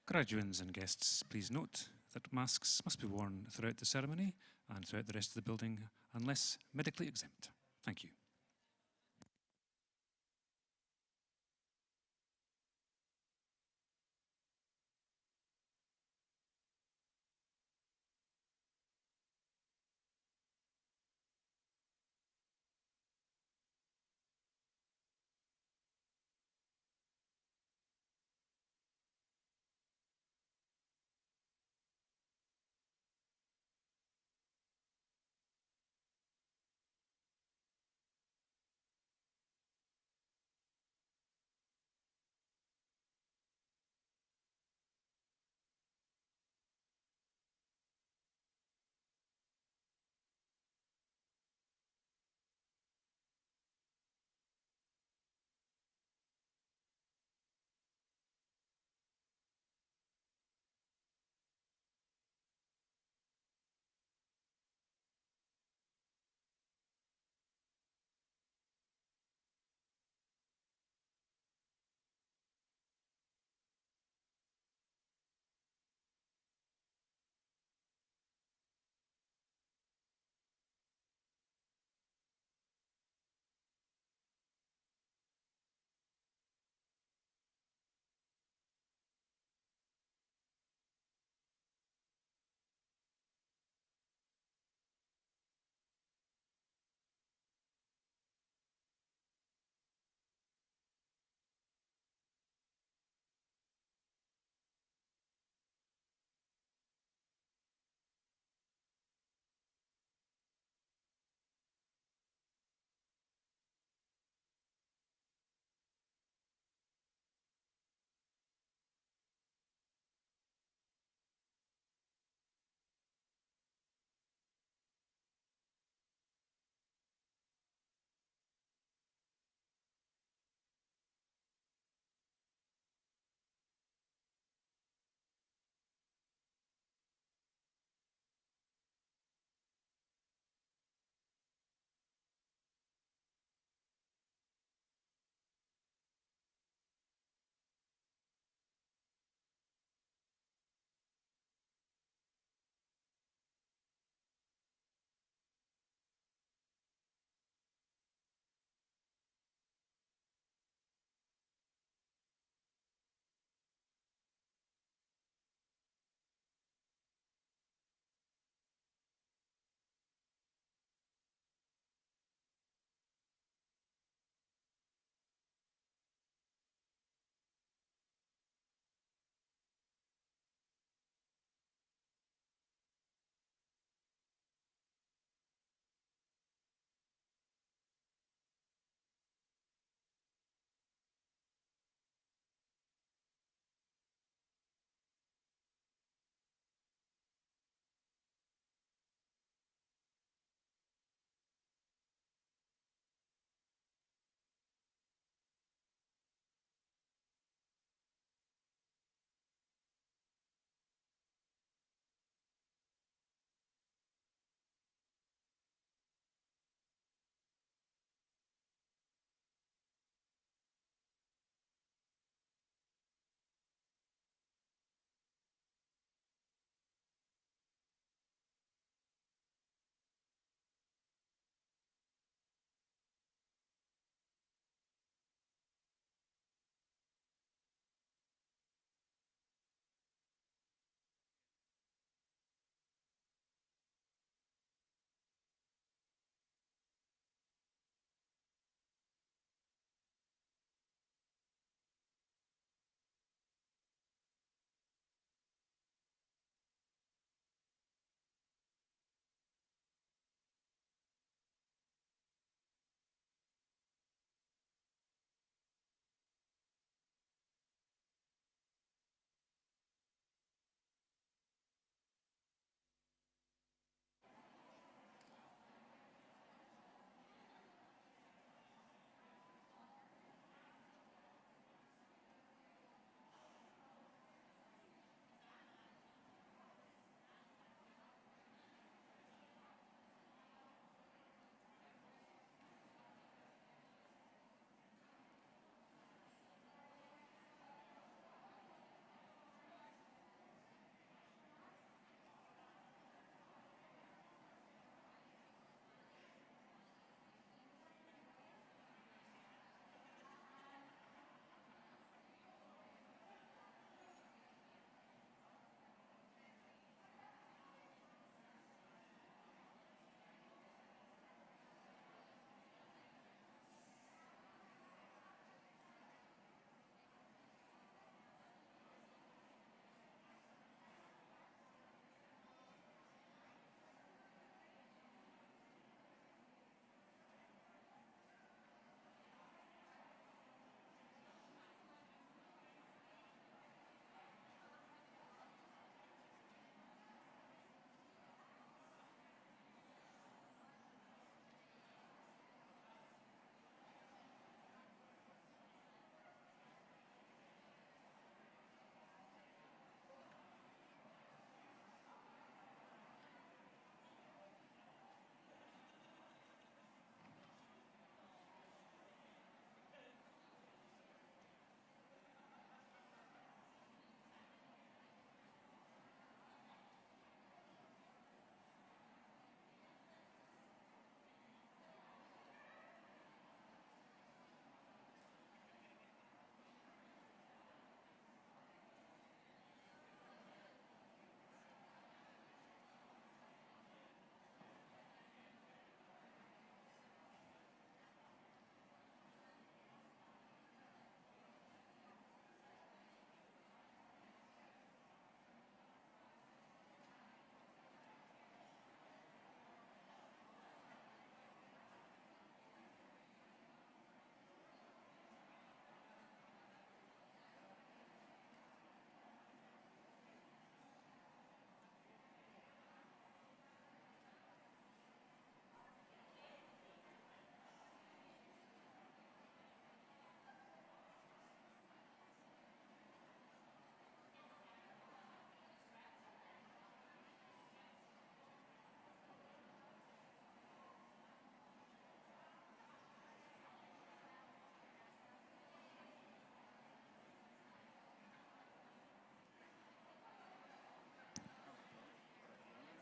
Graduands and guests, please note that masks must be worn throughout the ceremony and throughout the rest of the building unless medically exempt. Thank you.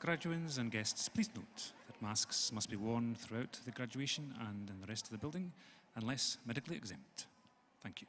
Graduands and guests, please note that masks must be worn throughout the graduation and in the rest of the building, unless medically exempt. Thank you.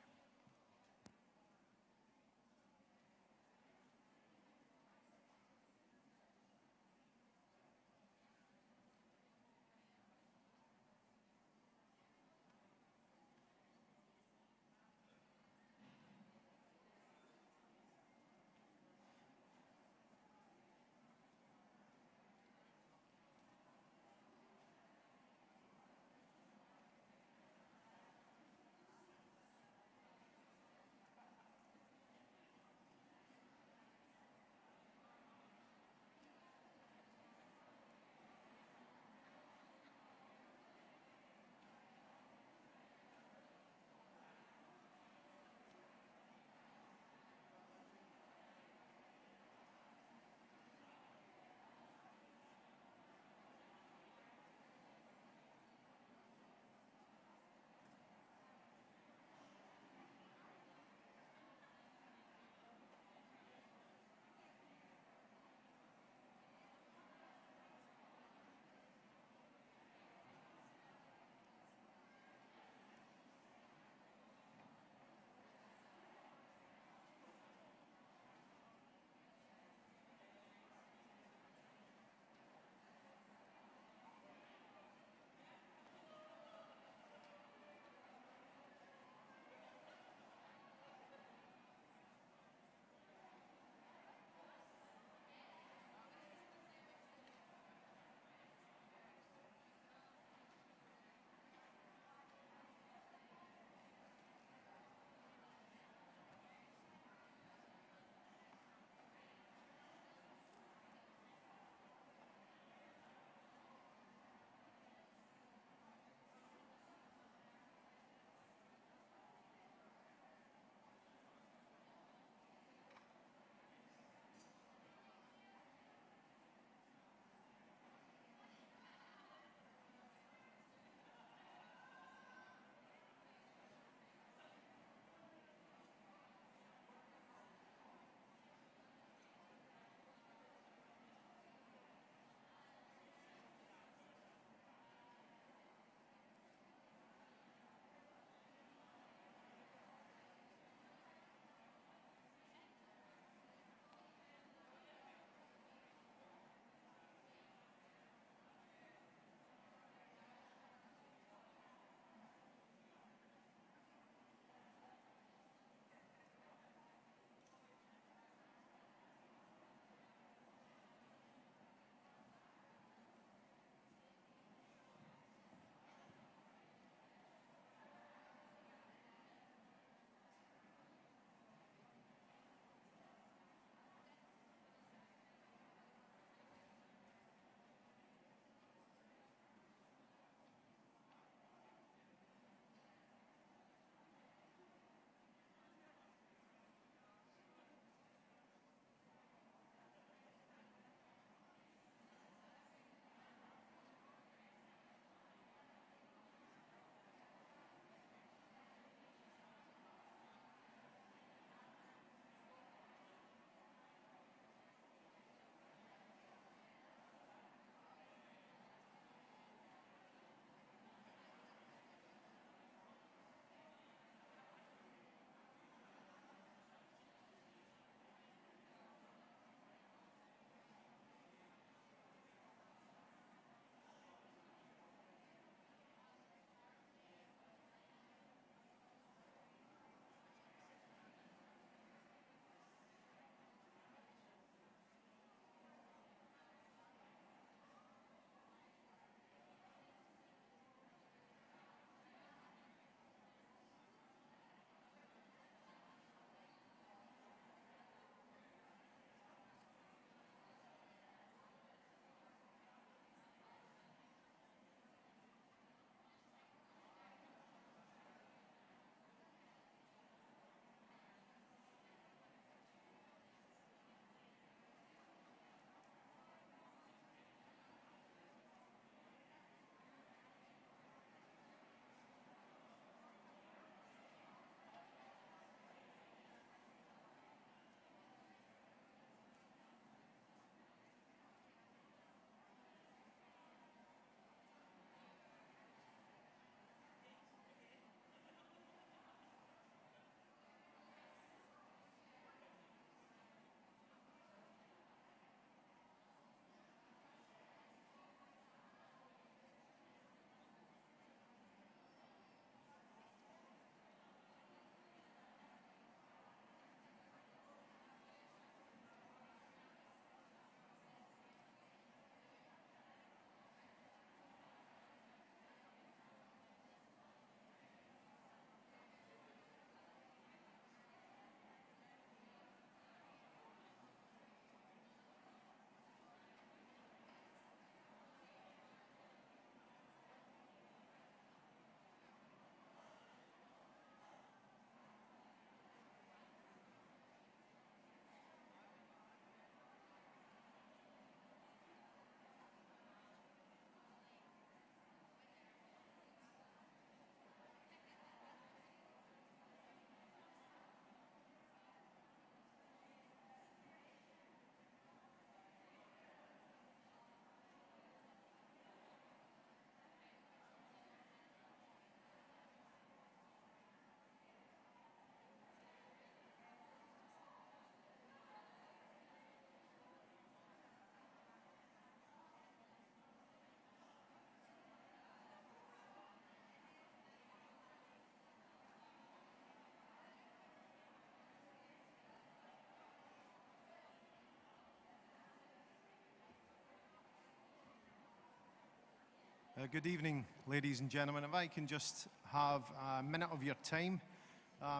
Good evening, ladies and gentlemen. If I can just have a minute of your time,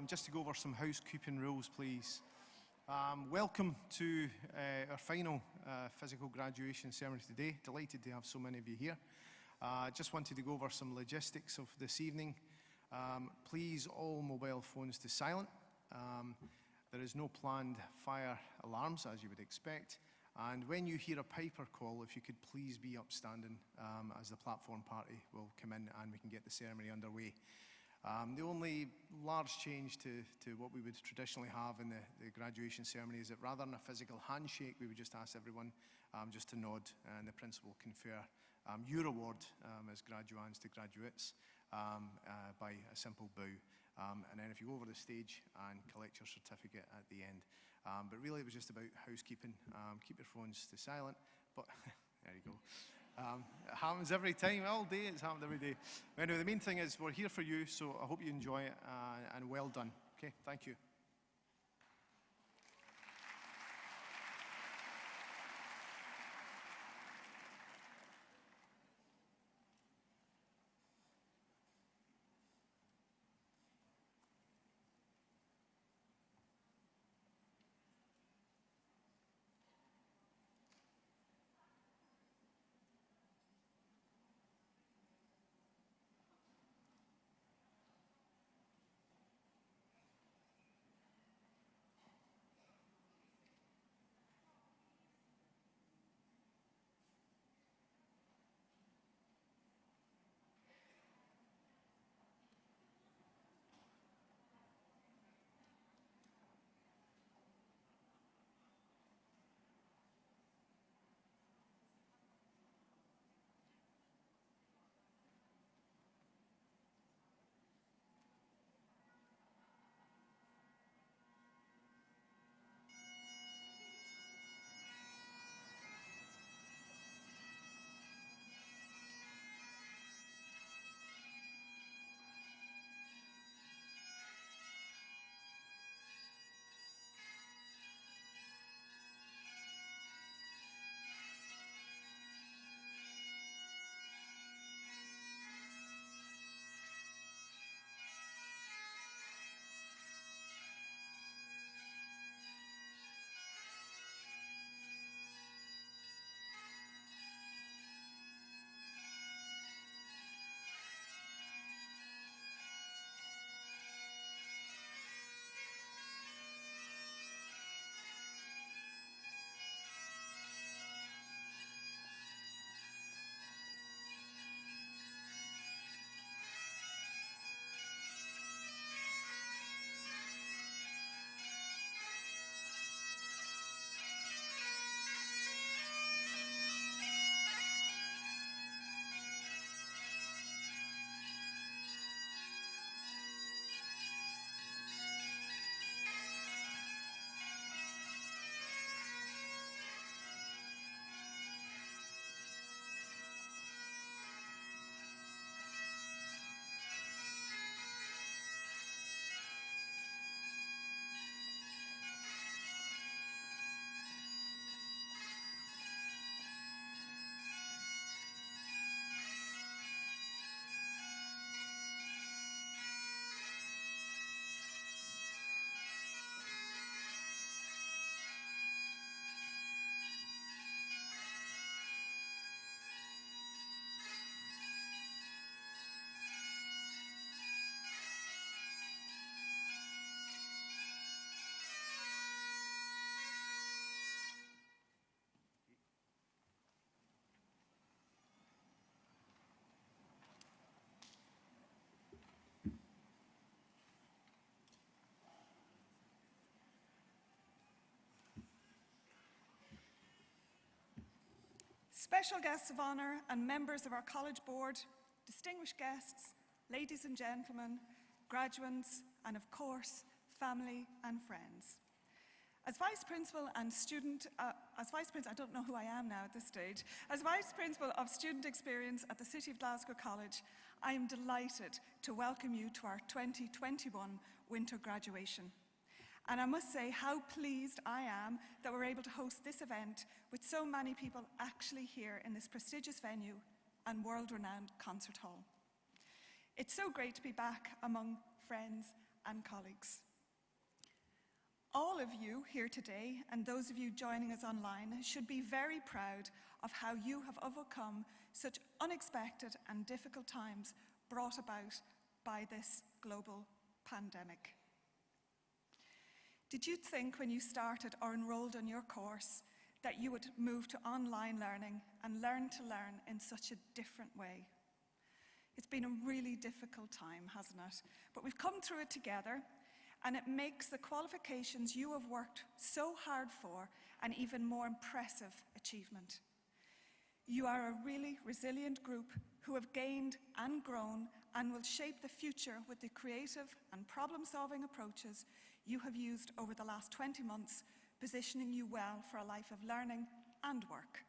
just to go over some housekeeping rules, please. Welcome to our final physical graduation ceremony today. Delighted to have so many of you here. Just wanted to go over some logistics of this evening. Please, all mobile phones to silent. There is no planned fire alarms, as you would expect. And when you hear a piper call, if you could please be upstanding as the platform party will come in and we can get the ceremony underway. The only large change to what we would traditionally have in the graduation ceremony is that rather than a physical handshake, we would just ask everyone just to nod, and the principal confer your award as graduands to graduates by a simple bow. And then if you go over the stage and collect your certificate at the end. But really it was just about housekeeping. Keep your phones to silent, but there you go. It happens every time, all day, it's happened every day. Anyway, the main thing is we're here for you, so I hope you enjoy it, and well done. Okay, thank you. Special guests of honour and members of our college board, distinguished guests, ladies and gentlemen, graduates, and of course, family and friends. As Vice Principal and student, I don't know who I am now at this stage, as Vice Principal of Student Experience at the City of Glasgow College, I am delighted to welcome you to our 2021 winter graduation. And I must say how pleased I am that we're able to host this event with so many people actually here in this prestigious venue and world-renowned concert hall. It's so great to be back among friends and colleagues. All of you here today, and those of you joining us online, should be very proud of how you have overcome such unexpected and difficult times brought about by this global pandemic. Did you think when you started or enrolled in your course that you would move to online learning and learn to learn in such a different way? It's been a really difficult time, hasn't it? But we've come through it together, and it makes the qualifications you have worked so hard for an even more impressive achievement. You are a really resilient group who have gained and grown and will shape the future with the creative and problem-solving approaches you have used over the last 20 months, positioning you well for a life of learning and work.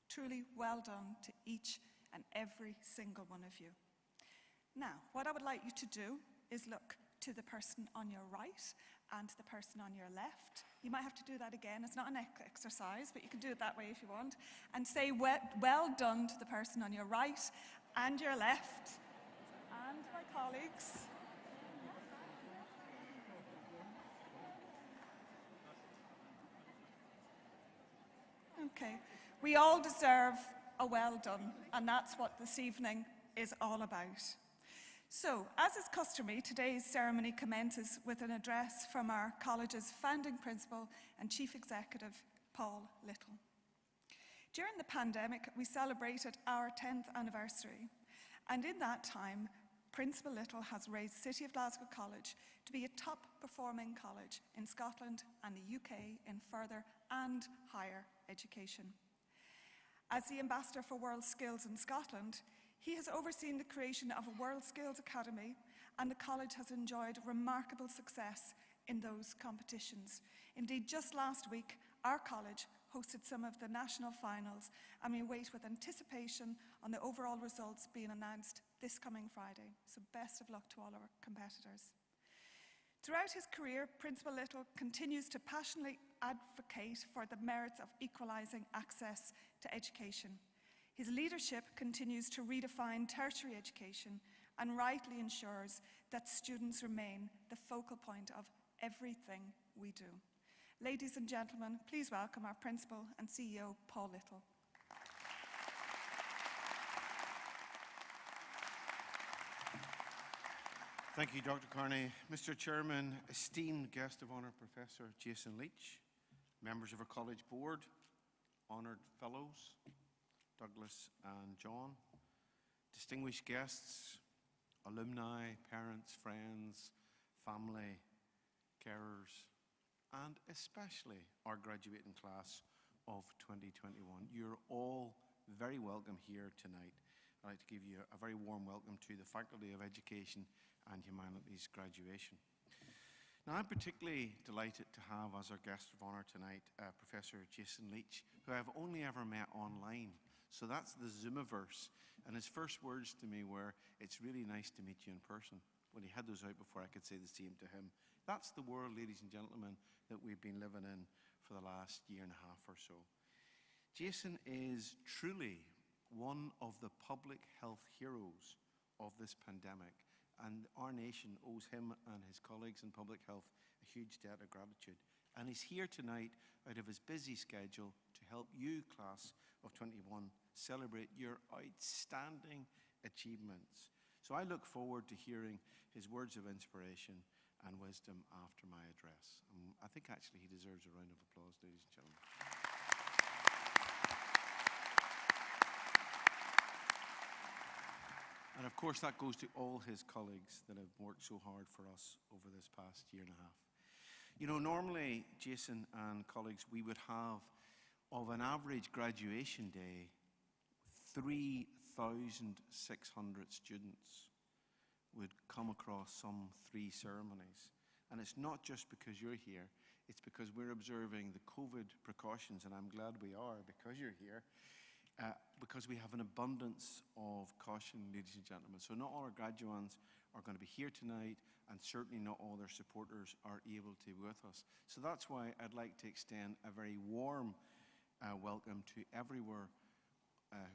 Truly well done to each and every single one of you. Now, what I would like you to do is look to the person on your right and the person on your left. You might have to do that again. It's not an exercise, but you can do it that way if you want. And say well done to the person on your right and your left and my colleagues. Okay, we all deserve a well done, and that's what this evening is all about. So, as is customary, today's ceremony commences with an address from our college's founding principal and chief executive, Paul Little. During the pandemic, we celebrated our 10th anniversary, and in that time, Principal Little has raised City of Glasgow College to be a top-performing college in Scotland and the UK in further and higher education. As the Ambassador for World Skills in Scotland, he has overseen the creation of a World Skills Academy, and the college has enjoyed remarkable success in those competitions. Indeed, just last week, our college hosted some of the national finals, and we wait with anticipation on the overall results being announced this coming Friday. So best of luck to all our competitors. Throughout his career, Principal Little continues to passionately advocate for the merits of equalising access to education. His leadership continues to redefine tertiary education and rightly ensures that students remain the focal point of everything we do. Ladies and gentlemen, please welcome our Principal and CEO, Paul Little. Thank you, Dr. Carney. Mr. Chairman, esteemed guest of honour, Professor Jason Leach, members of our college board, honoured fellows, Douglas and John, distinguished guests, alumni, parents, friends, family, carers, and especially our graduating class of 2021. You're all very welcome here tonight. I'd like to give you a very warm welcome to the Faculty of Education and Humanities graduation. Now, I'm particularly delighted to have as our guest of honour tonight Professor Jason Leach, who I've only ever met online. So that's the Zoomiverse. And his first words to me were, "It's really nice to meet you in person." When he had those out before, I could say the same to him. That's the world, ladies and gentlemen, that we've been living in for the last year and a half or so. Jason is truly one of the public health heroes of this pandemic, and our nation owes him and his colleagues in public health a huge debt of gratitude. And he's here tonight out of his busy schedule to help you, class of 21, celebrate your outstanding achievements. So I look forward to hearing his words of inspiration and wisdom after my address. I think actually he deserves a round of applause, ladies and gentlemen. And of course that goes to all his colleagues that have worked so hard for us over this past year and a half. You know, normally, Jason and colleagues, we would have, of an average graduation day, 3,600 students would come across some 3 ceremonies. And it's not just because you're here, it's because we're observing the COVID precautions, and I'm glad we are because you're here, because we have an abundance of caution, ladies and gentlemen. So not all our graduands are going to be here tonight, and certainly not all their supporters are able to be with us. So that's why I'd like to extend a very warm welcome to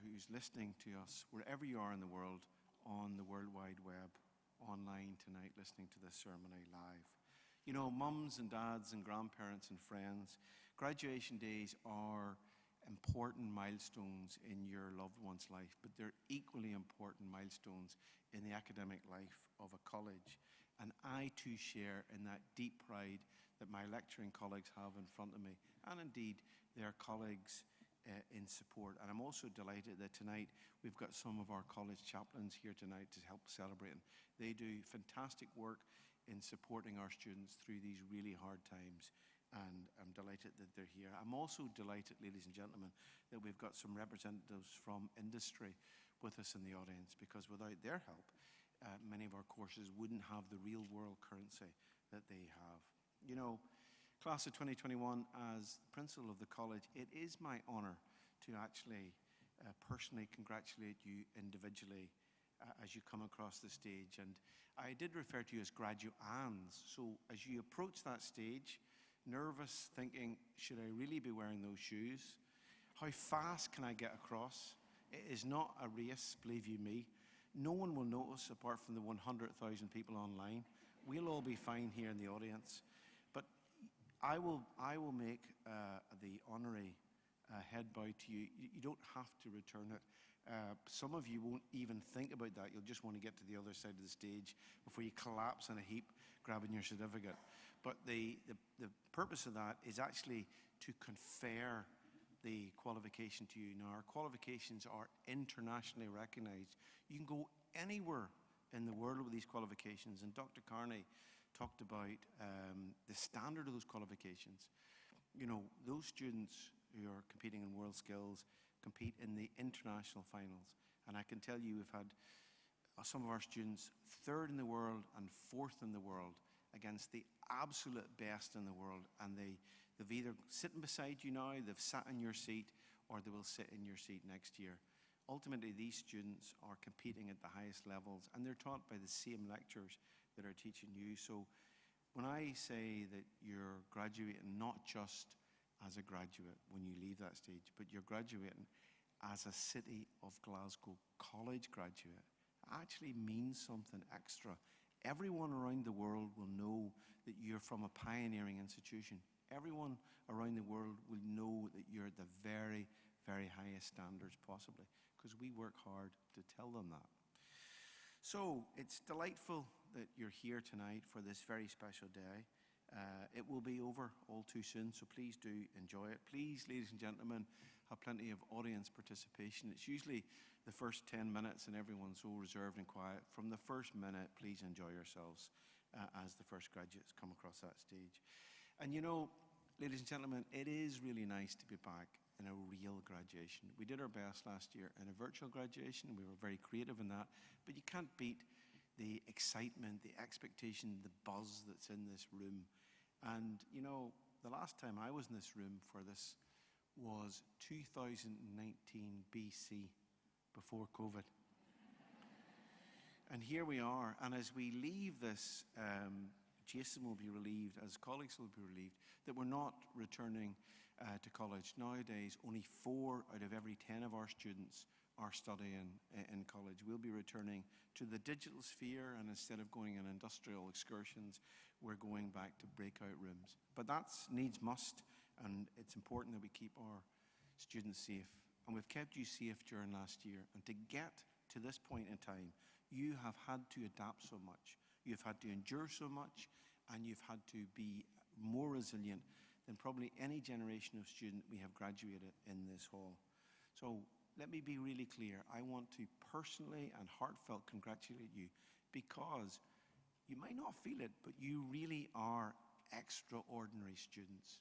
who's listening to us, wherever you are in the world, on the World Wide Web, online tonight, listening to this ceremony live. You know, mums and dads and grandparents and friends, graduation days are important milestones in your loved one's life, but they're equally important milestones in the academic life of a college. And I too share in that deep pride that my lecturing colleagues have in front of me, and indeed their colleagues in support. And I'm also delighted that tonight we've got some of our college chaplains here tonight to help celebrate. They do fantastic work in supporting our students through these really hard times, and I'm delighted that they're here. I'm also delighted, ladies and gentlemen, that we've got some representatives from industry with us in the audience, because without their help, many of our courses wouldn't have the real world currency that they have. You know, class of 2021, as principal of the college, it is my honour to actually personally congratulate you individually as you come across the stage. And I did refer to you as graduands. So as you approach that stage, nervous, thinking, should I really be wearing those shoes? How fast can I get across? It is not a race, believe you me. No one will notice apart from the 100,000 people online. We'll all be fine here in the audience. But I will make the honorary head bow to you. You don't have to return it. Some of you won't even think about that. You'll just want to get to the other side of the stage before you collapse in a heap grabbing your certificate. But the purpose of that is actually to confer the qualification to you. Now, our qualifications are internationally recognized. You can go anywhere in the world with these qualifications, and Dr. Carney talked about the standard of those qualifications. You know, those students who are competing in world skills compete in the international finals. And I can tell you we've had some of our students third in the world and fourth in the world against the absolute best in the world. And they've either sitting beside you now, they've sat in your seat, or they will sit in your seat next year. Ultimately, these students are competing at the highest levels, and they're taught by the same lecturers that are teaching you. So when I say that you're graduating not just as a graduate when you leave that stage, but you're graduating as a City of Glasgow college graduate, it actually means something extra. Everyone around the world will know that you're from a pioneering institution. Everyone around the world will know that you're at the very, very highest standards possibly, because we work hard to tell them that. So it's delightful that you're here tonight for this very special day. It will be over all too soon, so please do enjoy it. Please, ladies and gentlemen, have plenty of audience participation. It's usually the first 10 minutes and everyone's so reserved and quiet. From the first minute, please enjoy yourselves as the first graduates come across that stage. And you know, ladies and gentlemen, it is really nice to be back in a real graduation. We did our best last year in a virtual graduation. We were very creative in that, but you can't beat the excitement, the expectation, the buzz that's in this room. And you know, the last time I was in this room for this was 2019 BC, before COVID. And here we are, and as we leave this, Jason will be relieved, as colleagues will be relieved, that we're not returning to college. Nowadays, only 4 out of every 10 of our students are studying in college. We'll be returning to the digital sphere, and instead of going on industrial excursions, we're going back to breakout rooms. But that's needs must, and it's important that we keep our students safe. And we've kept you safe during last year. And to get to this point in time, you have had to adapt so much. You've had to endure so much, and you've had to be more resilient than probably any generation of student we have graduated in this hall. So let me be really clear. I want to personally and heartfelt congratulate you, because you might not feel it, but you really are extraordinary students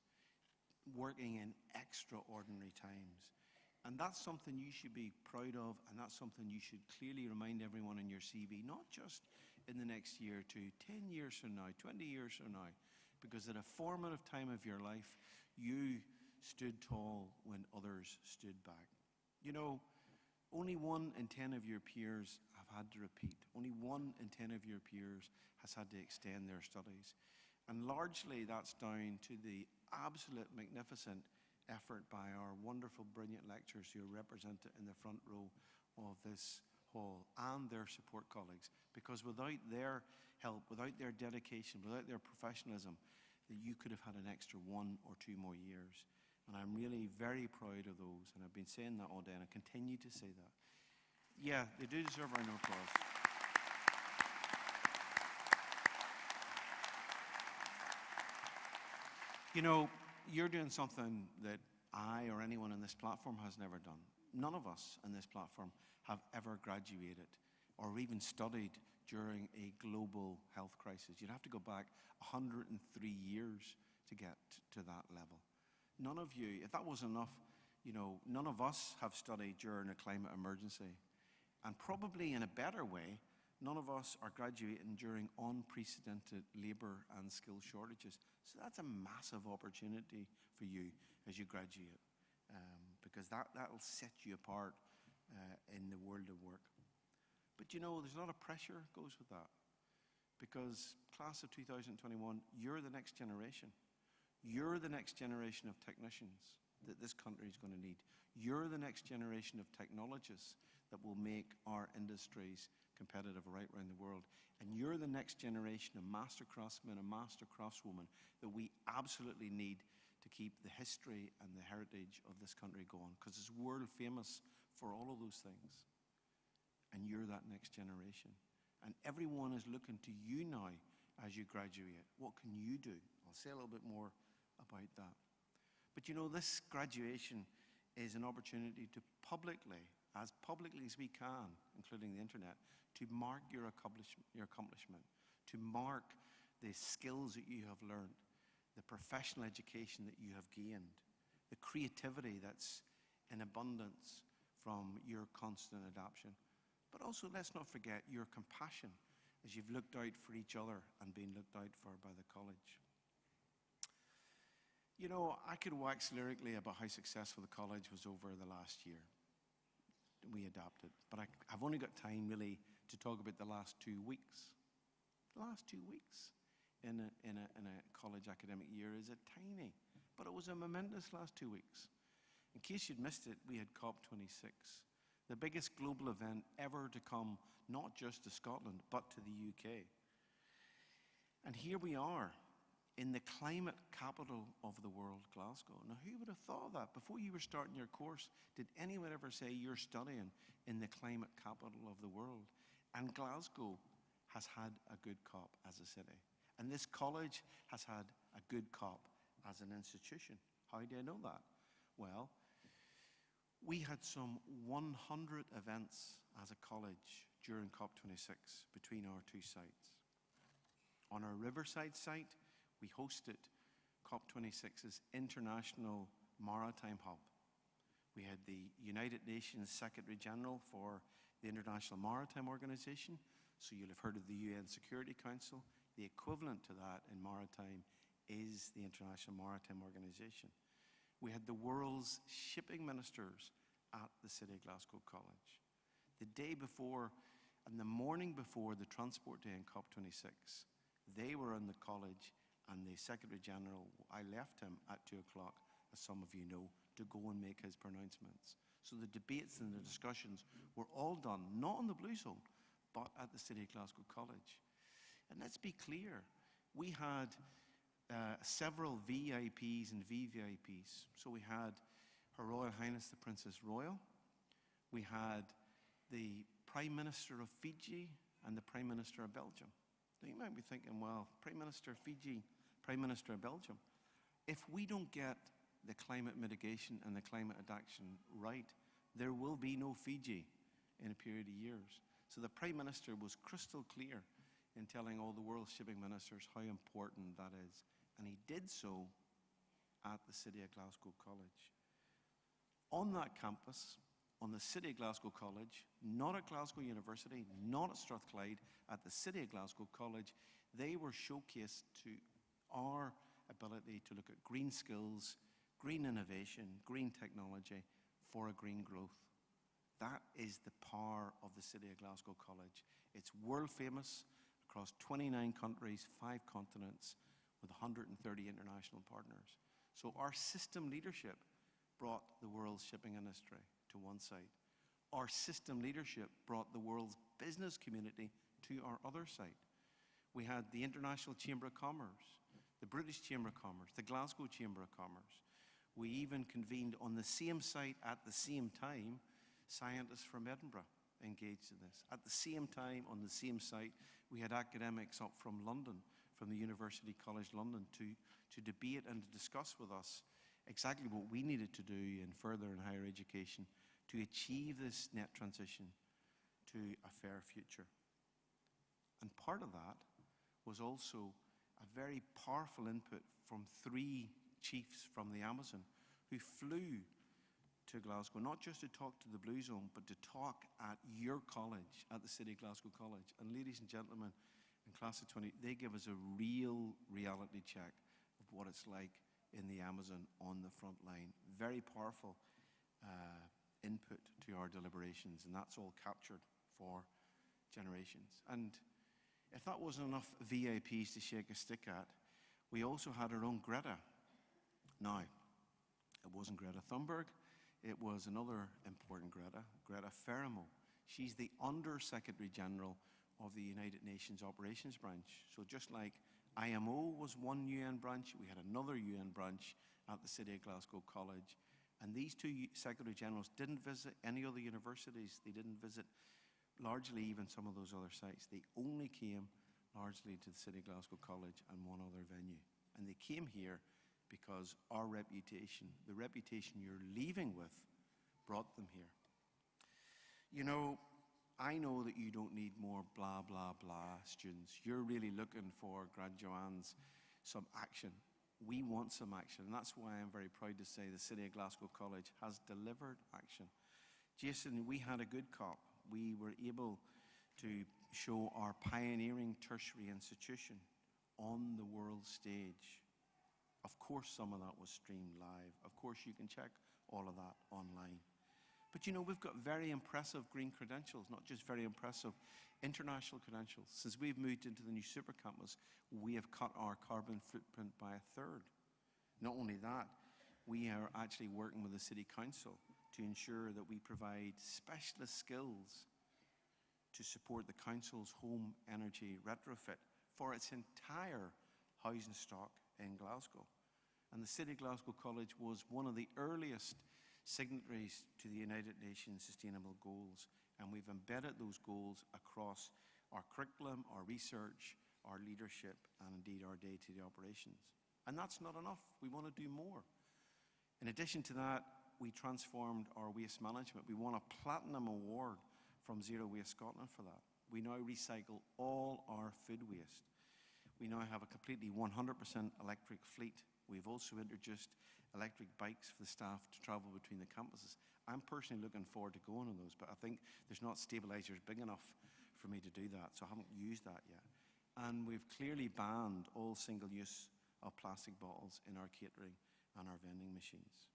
working in extraordinary times. And that's something you should be proud of, and that's something you should clearly remind everyone in your CV, not just in the next year or two, 10 years from now, 20 years from now, because at a formative time of your life, you stood tall when others stood back. You know, only 1 in 10 of your peers have had to repeat. Only 1 in 10 of your peers has had to extend their studies. And largely that's down to the absolute magnificent effort by our wonderful, brilliant lecturers who are represented in the front row of this hall, and their support colleagues, because without their help, without their dedication, without their professionalism, that you could have had an extra 1 or 2 more years. And I'm really very proud of those, and I've been saying that all day, and I continue to say that. Yeah, they do deserve our applause. You know, you're doing something that I or anyone on this platform has never done. None of us on this platform have ever graduated or even studied during a global health crisis. You'd have to go back 103 years to get to that level. None of you, if that was enough, you know, none of us have studied during a climate emergency. And probably in a better way, none of us are graduating during unprecedented labour and skill shortages. So that's a massive opportunity for you as you graduate, because that'll set you apart in the world of work. But you know, there's a lot of pressure goes with that, because class of 2021, you're the next generation. You're the next generation of technicians that this country is going to need. You're the next generation of technologists that will make our industries competitive right around the world. And you're the next generation of master craftsmen and master craftswomen that we absolutely need to keep the history and the heritage of this country going, because it's world famous for all of those things. And you're that next generation. And everyone is looking to you now as you graduate. What can you do? I'll say a little bit more about that. But you know, this graduation is an opportunity to publicly as we can, including the internet, to mark your accomplishment, to mark the skills that you have learned, the professional education that you have gained, the creativity that's in abundance from your constant adaptation. But also, let's not forget your compassion as you've looked out for each other and been looked out for by the college. You know, I could wax lyrically about how successful the college was over the last year. We adapted, but I've only got time really to talk about the last 2 weeks. The last 2 weeks in a college academic year is a tiny, but it was a momentous last 2 weeks. In case you'd missed it, we had COP26, the biggest global event ever to come, not just to Scotland, but to the UK. And here we are, in the climate capital of the world, Glasgow. Now, who would have thought that? Before you were starting your course, did anyone ever say you're studying in the climate capital of the world? And Glasgow has had a good COP as a city. And this college has had a good COP as an institution. How do I know that? Well, we had some 100 events as a college during COP26 between our two sites. On our Riverside site, we hosted COP26's International Maritime Hub. We had the United Nations Secretary General for the International Maritime Organization, so you'll have heard of the UN Security Council. The equivalent to that in maritime is the International Maritime Organization. We had the world's shipping ministers at the City of Glasgow College. The day before and the morning before the Transport Day in COP26, they were in the college, and the Secretary General, I left him at 2 o'clock, as some of you know, to go and make his pronouncements. So the debates and the discussions were all done, not in the Blue Zone, but at the City of Glasgow College. And let's be clear, we had several VIPs and VVIPs. So we had Her Royal Highness the Princess Royal, we had the Prime Minister of Fiji and the Prime Minister of Belgium. Now you might be thinking, well, Prime Minister of Fiji, Prime Minister of Belgium, if we don't get the climate mitigation and the climate adaptation right, there will be no Fiji in a period of years. So the Prime Minister was crystal clear in telling all the world's shipping ministers how important that is. And he did so at the City of Glasgow College. On that campus, on the City of Glasgow College, not at Glasgow University, not at Strathclyde, at the City of Glasgow College, they were showcased to our ability to look at green skills, green innovation, green technology for a green growth. That is the power of the City of Glasgow College. It's world famous across 29 countries, 5 continents, with 130 international partners. So our system leadership brought the world's shipping industry to one side. Our system leadership brought the world's business community to our other side. We had the International Chamber of Commerce, the British Chamber of Commerce, the Glasgow Chamber of Commerce. We even convened on the same site at the same time scientists from Edinburgh engaged in this. At the same time, on the same site, we had academics up from London, from the University College London, to debate and to discuss with us exactly what we needed to do in further and higher education to achieve this net transition to a fair future. And part of that was also a very powerful input from 3 chiefs from the Amazon who flew to Glasgow, not just to talk to the Blue Zone, but to talk at your college, at the City of Glasgow College. And ladies and gentlemen, in Class of 20, they give us a real reality check of what it's like in the Amazon on the front line. Very powerful input to our deliberations, and that's all captured for generations. And if that wasn't enough VIPs to shake a stick at, we also had our own Greta. Now, it wasn't Greta Thunberg, it was another important Greta, Greta Ferramo. She's the Under-Secretary General of the United Nations Operations Branch. So just like IMO was one UN branch, we had another UN branch at the City of Glasgow College. And these 2 Secretary Generals didn't visit any other universities. They didn't visit largely even some of those other sites. They only came largely to the City of Glasgow College and one other venue. And they came here because our reputation, the reputation you're leaving with, brought them here. You know, I know that you don't need more blah, blah, blah students. You're really looking for graduands, some action. We want some action, and that's why I'm very proud to say the City of Glasgow College has delivered action. Jason, we had a good COP. We were able to show our pioneering tertiary institution on the world stage. Of course, some of that was streamed live. Of course, you can check all of that online. But you know, we've got very impressive green credentials, not just very impressive international credentials. Since we've moved into the new super campus, we have cut our carbon footprint by 1/3. Not only that, we are actually working with the City Council to ensure that we provide specialist skills to support the Council's home energy retrofit for its entire housing stock in Glasgow. And the City of Glasgow College was one of the earliest signatories to the United Nations Sustainable Goals, and we've embedded those goals across our curriculum, our research, our leadership, and indeed our day-to-day operations. And that's not enough. We want to do more. In addition to that, we transformed our waste management. We won a platinum award from Zero Waste Scotland for that. We now recycle all our food waste. We now have a completely 100% electric fleet. We've also introduced electric bikes for the staff to travel between the campuses. I'm personally looking forward to going on those, but I think there's not stabilizers big enough for me to do that, so I haven't used that yet. And we've clearly banned all single use of plastic bottles in our catering and our vending machines.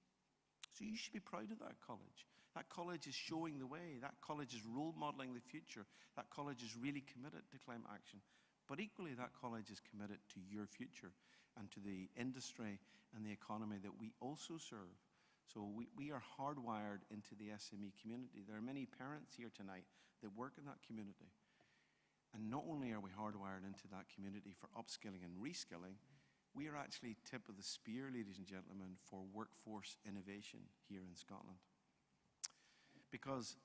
So you should be proud of that college. That college is showing the way. That college is role modeling the future. That college is really committed to climate action. But equally, that college is committed to your future and to the industry and the economy that we also serve. So we are hardwired into the SME community. There are many parents here tonight that work in that community. And not only are we hardwired into that community for upskilling and reskilling, we are actually tip of the spear, ladies and gentlemen, for workforce innovation here in Scotland. Because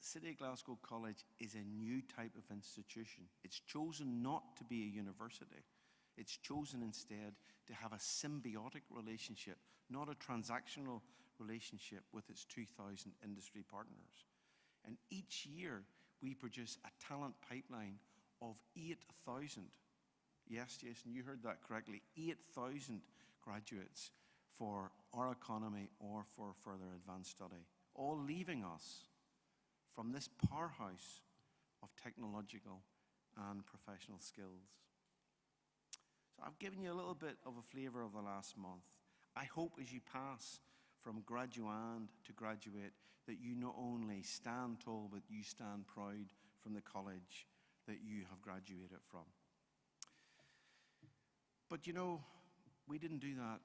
City of Glasgow College is a new type of institution. It's chosen not to be a university. It's chosen instead to have a symbiotic relationship, not a transactional relationship with its 2,000 industry partners. And each year we produce a talent pipeline of 8,000. Yes, Jason, you heard that correctly. 8,000 graduates for our economy or for further advanced study, all leaving us from this powerhouse of technological and professional skills. So I've given you a little bit of a flavour of the last month. I hope as you pass from graduand to graduate that you not only stand tall, but you stand proud from the college that you have graduated from. But you know, we didn't do that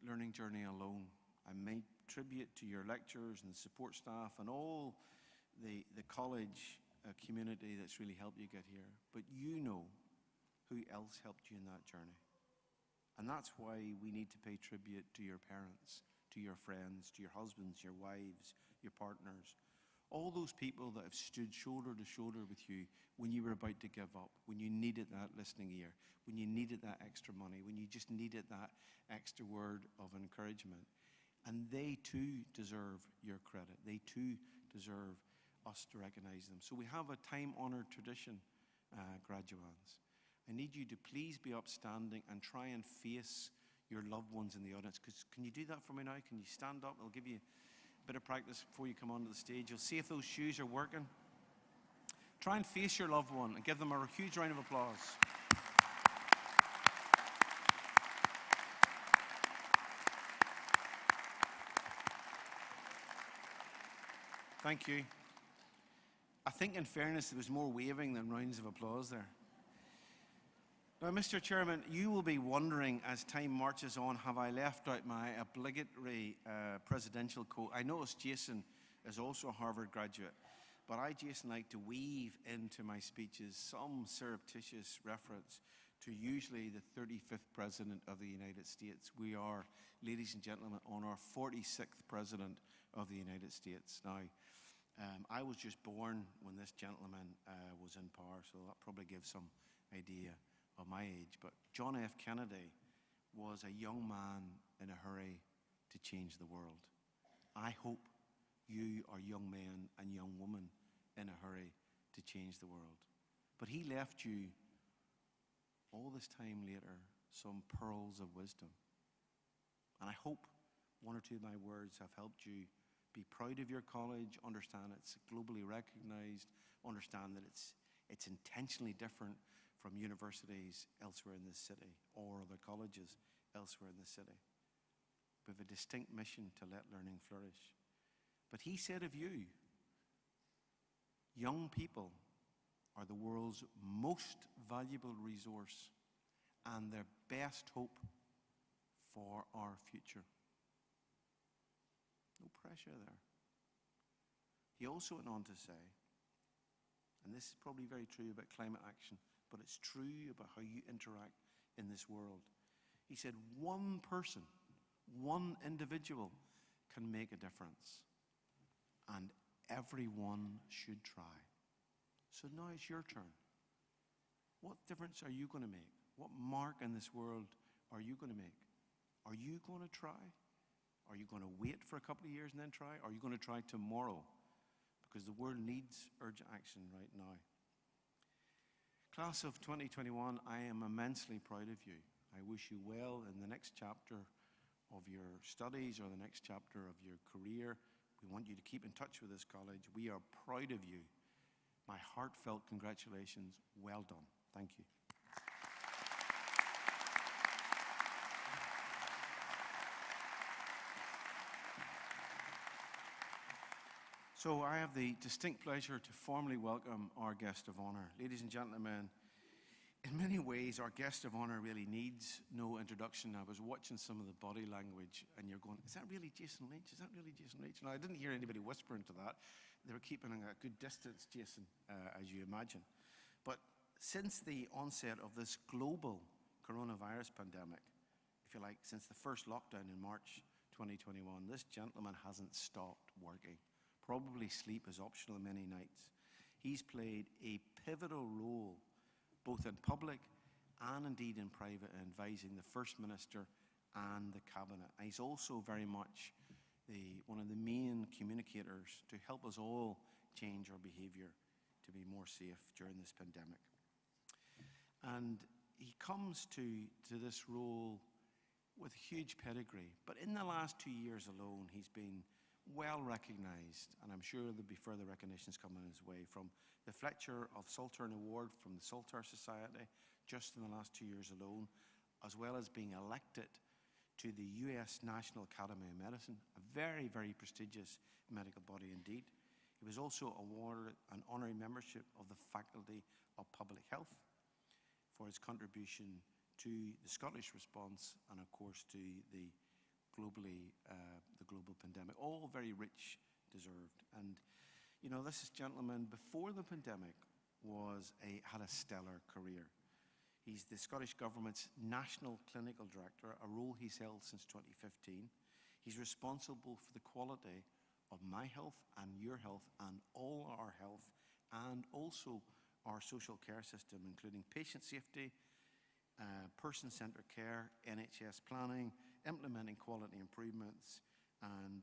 learning journey alone. I might tribute to your lecturers and the support staff and all the college community that's really helped you get here. But you know who else helped you in that journey. And that's why we need to pay tribute to your parents, to your friends, to your husbands, your wives, your partners. All those people that have stood shoulder to shoulder with you when you were about to give up, when you needed that listening ear, when you needed that extra money, when you just needed that extra word of encouragement. And they too deserve your credit. They too deserve us to recognize them. So we have a time-honored tradition, graduates. I need you to please be upstanding and try and face your loved ones in the audience. Can you do that for me now? Can you stand up? I'll give you a bit of practice before you come onto the stage. You'll see if those shoes are working. Try and face your loved one and give them a huge round of applause. Thank you. I think in fairness there was more waving than rounds of applause there. Now, Mr. Chairman, you will be wondering as time marches on, have I left out my obligatory presidential quote? I notice Jason is also a Harvard graduate, but I, Jason, like to weave into my speeches some surreptitious reference to usually the 35th President of the United States. We are, ladies and gentlemen, on our 46th President of the United States. Now, I was just born when this gentleman was in power, so that probably gives some idea of my age. But John F. Kennedy was a young man in a hurry to change the world. I hope you are young men and young women in a hurry to change the world. But he left you, all this time later, some pearls of wisdom. And I hope one or two of my words have helped you be proud of your college, understand it's globally recognized, understand that it's intentionally different from universities elsewhere in this city or other colleges elsewhere in the city. We have a distinct mission to let learning flourish. But he said of you, young people are the world's most valuable resource and their best hope for our future. No pressure there. He also went on to say, and this is probably very true about climate action, but it's true about how you interact in this world. He said, one person, one individual can make a difference, and everyone should try. So now it's your turn. What difference are you going to make? What mark in this world are you going to make? Are you going to try? Are you going to wait for a couple of years and then try? Are you going to try tomorrow? Because the world needs urgent action right now. Class of 2021, I am immensely proud of you. I wish you well in the next chapter of your studies or the next chapter of your career. We want you to keep in touch with this college. We are proud of you. My heartfelt congratulations. Well done. Thank you. So I have the distinct pleasure to formally welcome our guest of honor. Ladies and gentlemen, in many ways, our guest of honor really needs no introduction. I was watching some of the body language, and you're going, is that really Jason Leach? Is that really Jason Leach? Now, I didn't hear anybody whispering to that. They were keeping a good distance, Jason, as you imagine. But since the onset of this global coronavirus pandemic, if you like, since the first lockdown in March 2021, this gentleman hasn't stopped working. Probably sleep is optional many nights. He's played a pivotal role both in public and indeed in private in advising the First Minister and the Cabinet. And he's also very much one of the main communicators to help us all change our behaviour to be more safe during this pandemic. And he comes to this role with a huge pedigree. But in the last 2 years alone, he's been well recognised, and I'm sure there'll be further recognitions coming his way, from the Fletcher of Saltern Award from the Saltire Society just in the last 2 years alone, as well as being elected to the US National Academy of Medicine, a very, very prestigious medical body indeed. He was also awarded an honorary membership of the Faculty of Public Health for his contribution to the Scottish response and, of course, to the globally, the global pandemic. All very rich, deserved. And, you know, this gentleman, before the pandemic, had a stellar career. He's the Scottish Government's National Clinical Director, a role he's held since 2015. He's responsible for the quality of my health and your health and all our health, and also our social care system, including patient safety, person-centred care, NHS planning, implementing quality improvements, and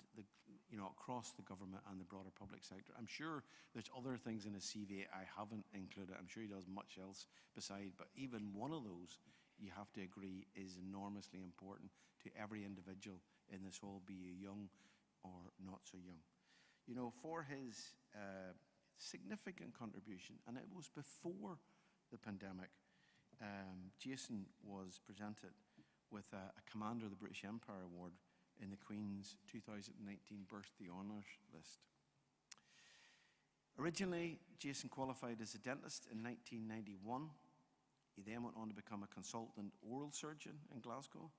across the government and the broader public sector. I'm sure there's other things in his CV I haven't included. I'm sure he does much else beside, but even one of those, you have to agree, is enormously important to every individual in this hall, be you young or not so young. You know, for his significant contribution, and it was before the pandemic, Jason was presented with a Commander of the British Empire Award in the Queen's 2019 Birthday Honours list. Originally, Jason qualified as a dentist in 1991. He then went on to become a consultant oral surgeon in Glasgow.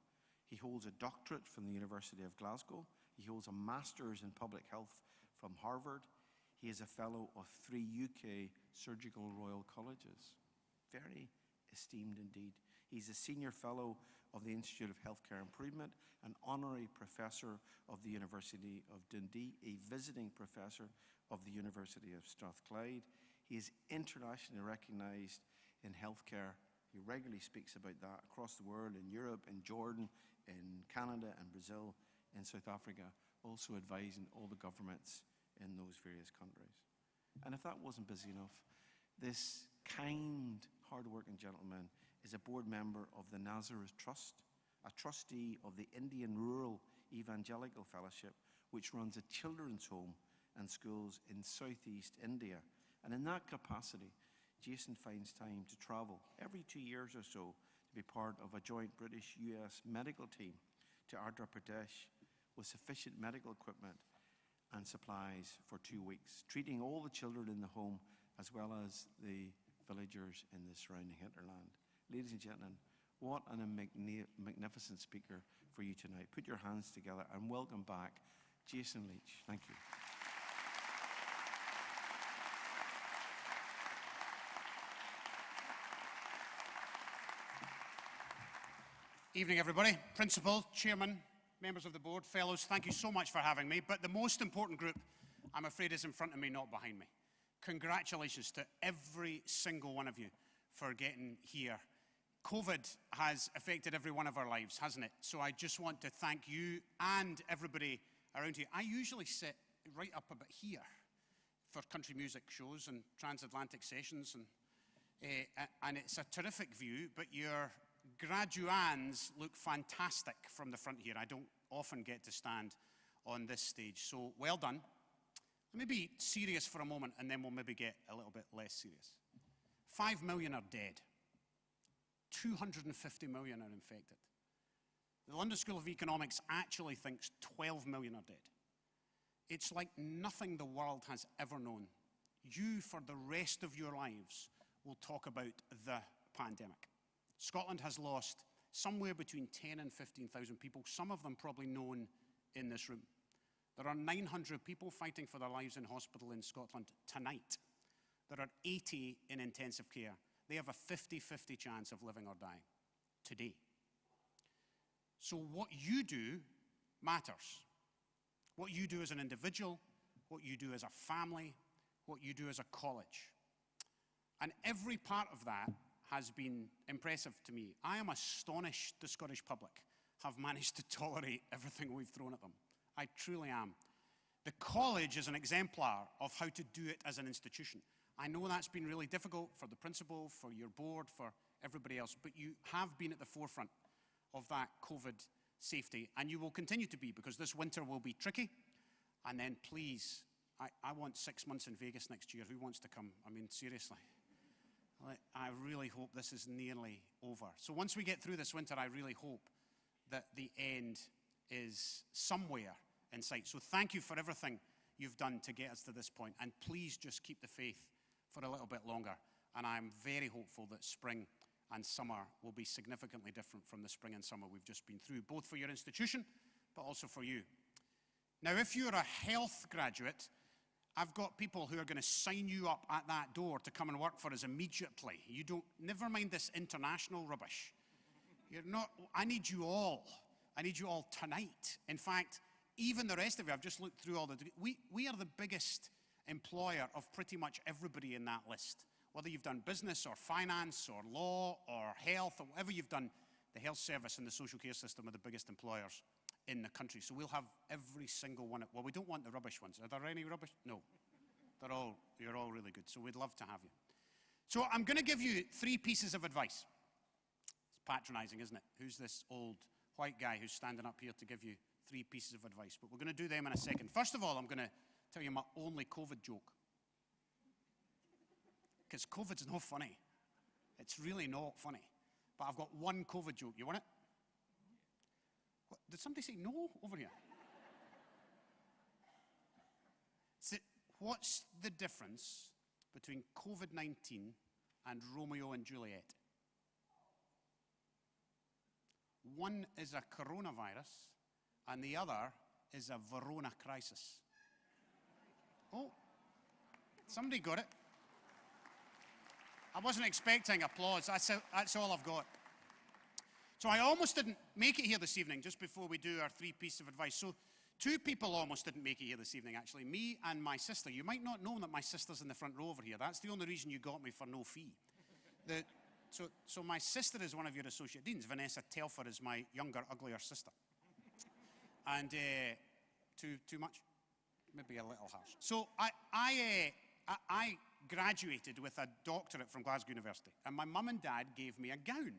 He holds a doctorate from the University of Glasgow. He holds a master's in public health from Harvard. He is a fellow of 3 UK surgical royal colleges. Very esteemed indeed. He's a senior fellow of the Institute of Healthcare Improvement, an honorary professor of the University of Dundee, a visiting professor of the University of Strathclyde. He is internationally recognised in healthcare. He regularly speaks about that across the world, in Europe, in Jordan, in Canada and Brazil, in South Africa, also advising all the governments in those various countries. And if that wasn't busy enough, this kind, hard-working gentleman is a board member of the Nazareth Trust, a trustee of the Indian Rural Evangelical Fellowship, which runs a children's home and schools in southeast India. And in that capacity, Jason finds time to travel every 2 years or so to be part of a joint British-US medical team to Andhra Pradesh with sufficient medical equipment and supplies for 2 weeks, treating all the children in the home as well as the villagers in the surrounding hinterland. Ladies and gentlemen, what a magnificent speaker for you tonight. Put your hands together and welcome back Jason Leach. Thank you. Evening, everybody. Principal, Chairman, members of the board, fellows, thank you so much for having me. But the most important group, I'm afraid, is in front of me, not behind me. Congratulations to every single one of you for getting here. COVID has affected every one of our lives, hasn't it? So I just want to thank you and everybody around here. I usually sit right up about here for country music shows and transatlantic sessions, and it's a terrific view, but your graduands look fantastic from the front here. I don't often get to stand on this stage, so well done. Let me be serious for a moment, and then we'll maybe get a little bit less serious. 5 million are dead. 250 million are infected. The London School of Economics actually thinks 12 million are dead. It's like nothing the world has ever known. You, for the rest of your lives, will talk about the pandemic. Scotland has lost somewhere between 10 and 15,000 people, some of them probably known in this room. There are 900 people fighting for their lives in hospital in Scotland tonight. There are 80 in intensive care. They have a 50-50 chance of living or dying today. So what you do matters. What you do as an individual, what you do as a family, what you do as a college. And every part of that has been impressive to me. I am astonished the Scottish public have managed to tolerate everything we've thrown at them. I truly am. The college is an exemplar of how to do it as an institution. I know that's been really difficult for the principal, for your board, for everybody else, but you have been at the forefront of that COVID safety, and you will continue to be, because this winter will be tricky. And then please, I want 6 months in Vegas next year. Who wants to come? I mean, seriously. I really hope this is nearly over. So once we get through this winter, I really hope that the end is somewhere in sight. So thank you for everything you've done to get us to this point. And please just keep the faith for a little bit longer. And I'm very hopeful that spring and summer will be significantly different from the spring and summer we've just been through, both for your institution, but also for you. Now, if you're a health graduate, I've got people who are going to sign you up at that door to come and work for us immediately. You don't, never mind this international rubbish. You're not, I need you all. I need you all tonight. In fact, even the rest of you, I've just looked through all the, we are the biggest employer of pretty much everybody in that list. Whether you've done business or finance or law or health or whatever you've done, the health service and the social care system are the biggest employers in the country. So we'll have every single one. Well, we don't want the rubbish ones. Are there any rubbish? No. You're all really good. So we'd love to have you. So I'm going to give you 3 pieces of advice. It's patronizing, isn't it? Who's this old white guy who's standing up here to give you 3 pieces of advice? But we're going to do them in a second. First of all, I'm going to tell you my only COVID joke. Because COVID's not funny. It's really not funny. But I've got one COVID joke. You want it? What, did somebody say no over here? So, what's the difference between COVID-19 and Romeo and Juliet? One is a coronavirus, and the other is a Verona crisis. Oh, somebody got it. I wasn't expecting applause. That's all I've got. So I almost didn't make it here this evening, just before we do our 3 pieces of advice. So 2 people almost didn't make it here this evening, actually. Me and my sister. You might not know that my sister's in the front row over here. That's the only reason you got me for no fee. So my sister is one of your associate deans. Vanessa Telfer is my younger, uglier sister. And too much? Maybe a little harsh. So I graduated with a doctorate from Glasgow University, and my mum and dad gave me a gown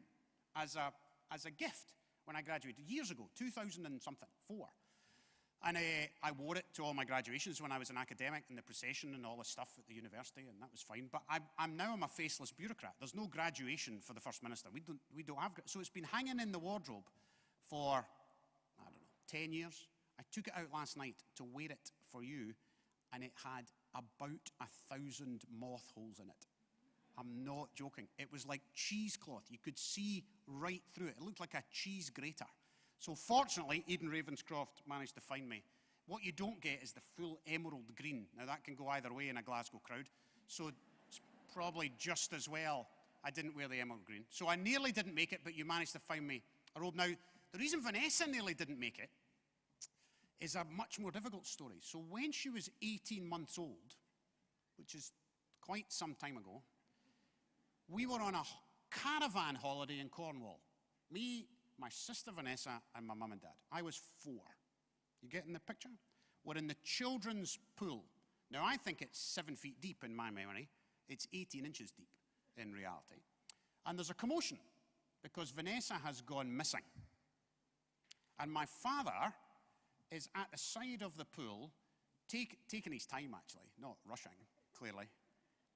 as a gift when I graduated years ago, 2000 and something, 4. And I wore it to all my graduations when I was an academic in the procession and all this stuff at the university, and that was fine. But I'm now a faceless bureaucrat. There's no graduation for the First Minister. We don't have, so it's been hanging in the wardrobe for, I don't know, 10 years. I took it out last night to wear it for you, and it had about 1,000 moth holes in it. I'm not joking. It was like cheesecloth. You could see right through it. It looked like a cheese grater. So fortunately, Eden Ravenscroft managed to find me. What you don't get is the full emerald green. Now that can go either way in a Glasgow crowd. So it's probably just as well I didn't wear the emerald green. So I nearly didn't make it, but you managed to find me a robe. Now, the reason Vanessa nearly didn't make it is a much more difficult story. So when she was 18 months old, which is quite some time ago, we were on a caravan holiday in Cornwall. Me, my sister Vanessa, and my mum and dad. I was 4. You getting the picture? We're in the children's pool. Now, I think it's 7 feet deep in my memory. It's 18 inches deep in reality. And there's a commotion because Vanessa has gone missing. And my father is at the side of the pool, taking his time actually, not rushing, clearly,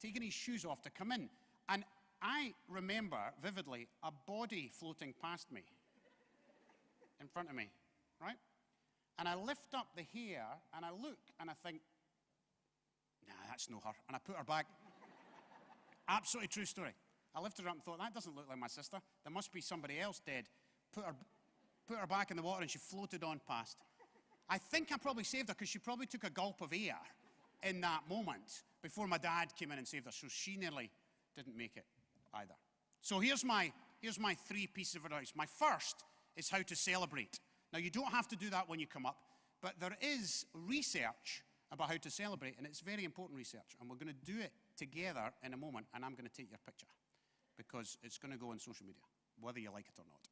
taking his shoes off to come in. And I remember vividly a body floating past me, in front of me, right? And I lift up the hair and I look and I think, nah, that's no her. And I put her back. Absolutely true story. I lifted her up and thought, that doesn't look like my sister. There must be somebody else dead. Put her back in the water and she floated on past. I think I probably saved her because she probably took a gulp of air in that moment before my dad came in and saved her. So she nearly didn't make it either. So here's my 3 pieces of advice. My first is how to celebrate. Now, you don't have to do that when you come up, but there is research about how to celebrate, and it's very important research, and we're going to do it together in a moment, and I'm going to take your picture because it's going to go on social media, whether you like it or not.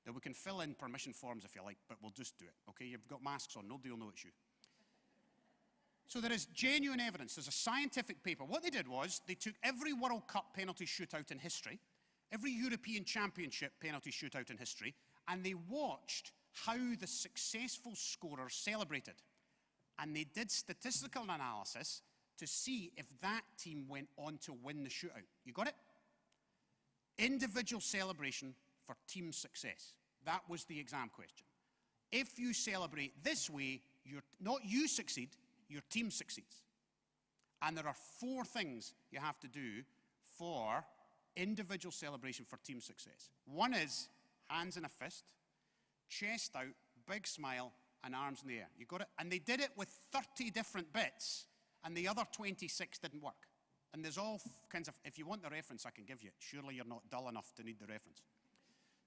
Now, we can fill in permission forms if you like, but we'll just do it, okay? You've got masks on. Nobody will know it's you. So there is genuine evidence. There's a scientific paper. What they did was they took every World Cup penalty shootout in history, every European Championship penalty shootout in history, and they watched how the successful scorers celebrated. And they did statistical analysis to see if that team went on to win the shootout. You got it? Individual celebration for team success. That was the exam question. If you celebrate this way, not you succeed, your team succeeds. And there are 4 things you have to do for individual celebration for team success. One is hands in a fist, chest out, big smile, and arms in the air. You got it? And they did it with 30 different bits, and the other 26 didn't work. And there's all kinds of, if you want the reference, I can give you it. Surely you're not dull enough to need the reference.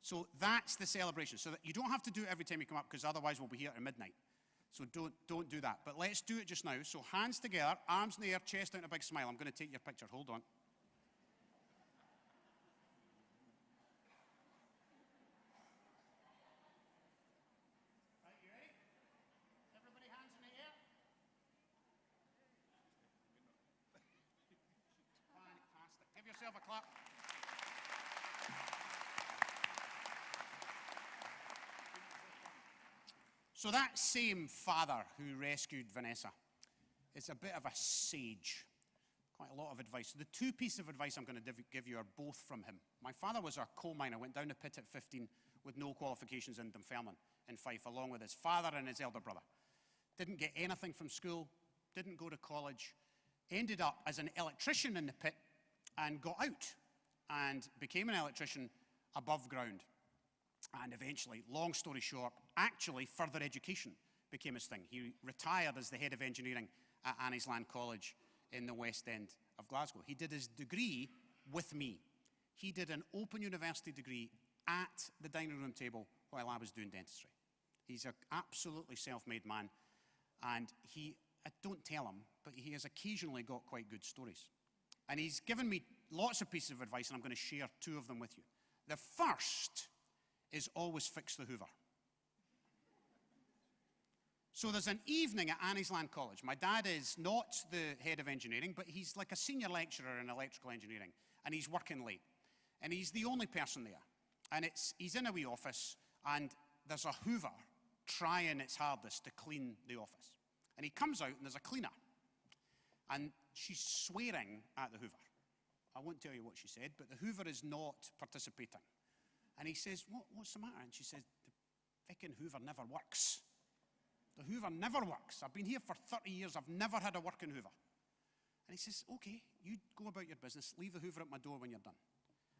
So that's the celebration. So that you don't have to do it every time you come up, because otherwise we'll be here at midnight. So don't do that. But let's do it just now. So hands together, arms in the air, chest out, and a big smile. I'm going to take your picture. Hold on. Right, you ready? Everybody hands in the air. Fantastic. Give yourself a clap. So that same father who rescued Vanessa is a bit of a sage. Quite a lot of advice. The two pieces of advice I'm going to give you are both from him. My father was a coal miner, went down the pit at 15 with no qualifications in Dunfermline in Fife, along with his father and his elder brother. Didn't get anything from school, didn't go to college, ended up as an electrician in the pit and got out and became an electrician above ground. And eventually, long story short, actually further education became his thing. He retired as the head of engineering at Annie's Land College in the West End of Glasgow. He did his degree with me. He did an open university degree at the dining room table while I was doing dentistry. He's an absolutely self-made man, and I don't tell him, but he has occasionally got quite good stories. And he's given me lots of pieces of advice, and I'm going to share two of them with you. The first is always fix the Hoover. So there's an evening at Annie's Land College. My dad is not the head of engineering, but he's like a senior lecturer in electrical engineering, and he's working late. And he's the only person there. And he's in a wee office, and there's a Hoover trying its hardest to clean the office. And he comes out, and there's a cleaner. And she's swearing at the Hoover. I won't tell you what she said, but the Hoover is not participating. And he says, what's the matter? And she says, the frickin' Hoover never works. The Hoover never works. I've been here for 30 years. I've never had a working Hoover. And he says, okay, you go about your business. Leave the Hoover at my door when you're done.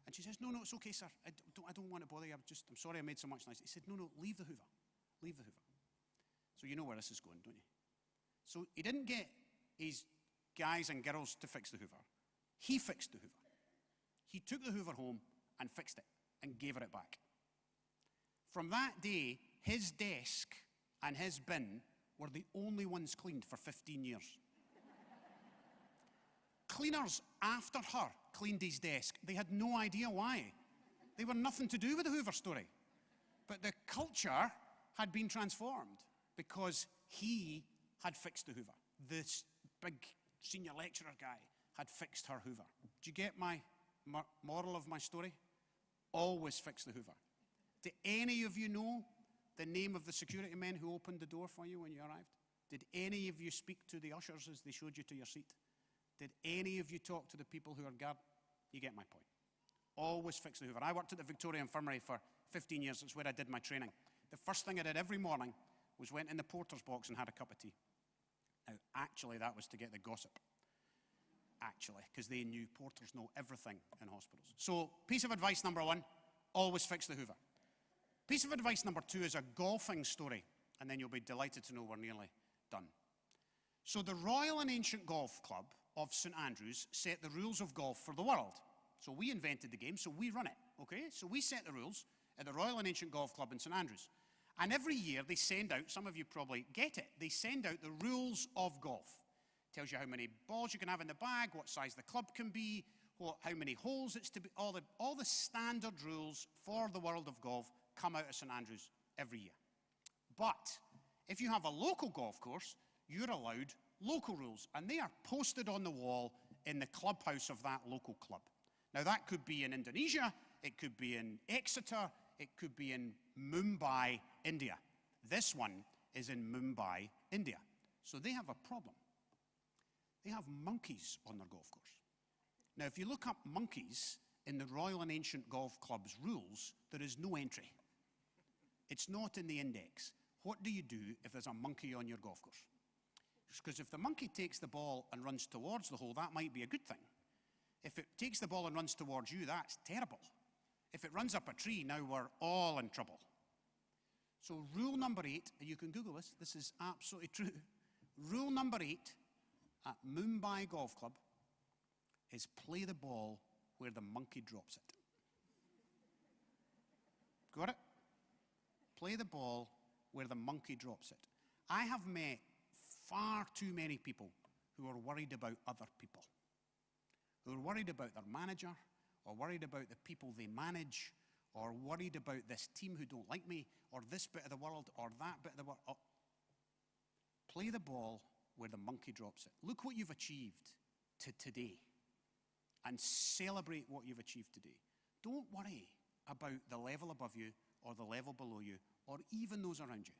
And she says, no, it's okay, sir. I don't want to bother you. I'm sorry I made so much noise. He said, no, leave the Hoover. Leave the Hoover. So you know where this is going, don't you? So he didn't get his guys and girls to fix the Hoover. He fixed the Hoover. He took the Hoover home and fixed it and gave it back. From that day, his desk and his bin were the only ones cleaned for 15 years. Cleaners after her cleaned his desk. They had no idea why. They were nothing to do with the Hoover story. But the culture had been transformed because he had fixed the Hoover. This big senior lecturer guy had fixed her Hoover. Do you get my moral of my story? Always fix the Hoover. Do any of you know the name of the security men who opened the door for you when you arrived? Did any of you speak to the ushers as they showed you to your seat? Did any of you talk to the people who are guard? You get my point. Always fix the Hoover. I worked at the Victoria Infirmary for 15 years. That's where I did my training. The first thing I did every morning was went in the porter's box and had a cup of tea. Now, actually, that was to get the gossip. Actually, because they knew porters know everything in hospitals. So, piece of advice number one, always fix the Hoover. Piece of advice number two is a golfing story, and then you'll be delighted to know we're nearly done. So, the Royal and Ancient Golf Club of St Andrews set the rules of golf for the world. So, we invented the game, so we run it, okay? So, we set the rules at the Royal and Ancient Golf Club in St Andrews. And every year they send out, some of you probably get it, they send out the rules of golf. Tells you how many balls you can have in the bag, what size the club can be, how many holes it's to be, all the standard rules for the world of golf come out of St Andrews every year. But if you have a local golf course, you're allowed local rules, and they are posted on the wall in the clubhouse of that local club. Now that could be in Indonesia, it could be in Exeter, it could be in Mumbai, India. This one is in Mumbai, India. So they have a problem. They have monkeys on their golf course. Now, if you look up monkeys in the Royal and Ancient Golf Club's rules, there is no entry. It's not in the index. What do you do if there's a monkey on your golf course? Because if the monkey takes the ball and runs towards the hole, that might be a good thing. If it takes the ball and runs towards you, that's terrible. If it runs up a tree, now we're all in trouble. So rule number 8, and you can Google this is absolutely true. Rule number 8 at Mumbai Golf Club is play the ball where the monkey drops it. Got it? Play the ball where the monkey drops it. I have met far too many people who are worried about other people, who are worried about their manager, or worried about the people they manage, or worried about this team who don't like me, or this bit of the world, or that bit of the world. Oh. Play the ball where the monkey drops it. Look what you've achieved today, and celebrate what you've achieved today. Don't worry about the level above you, or the level below you, or even those around you.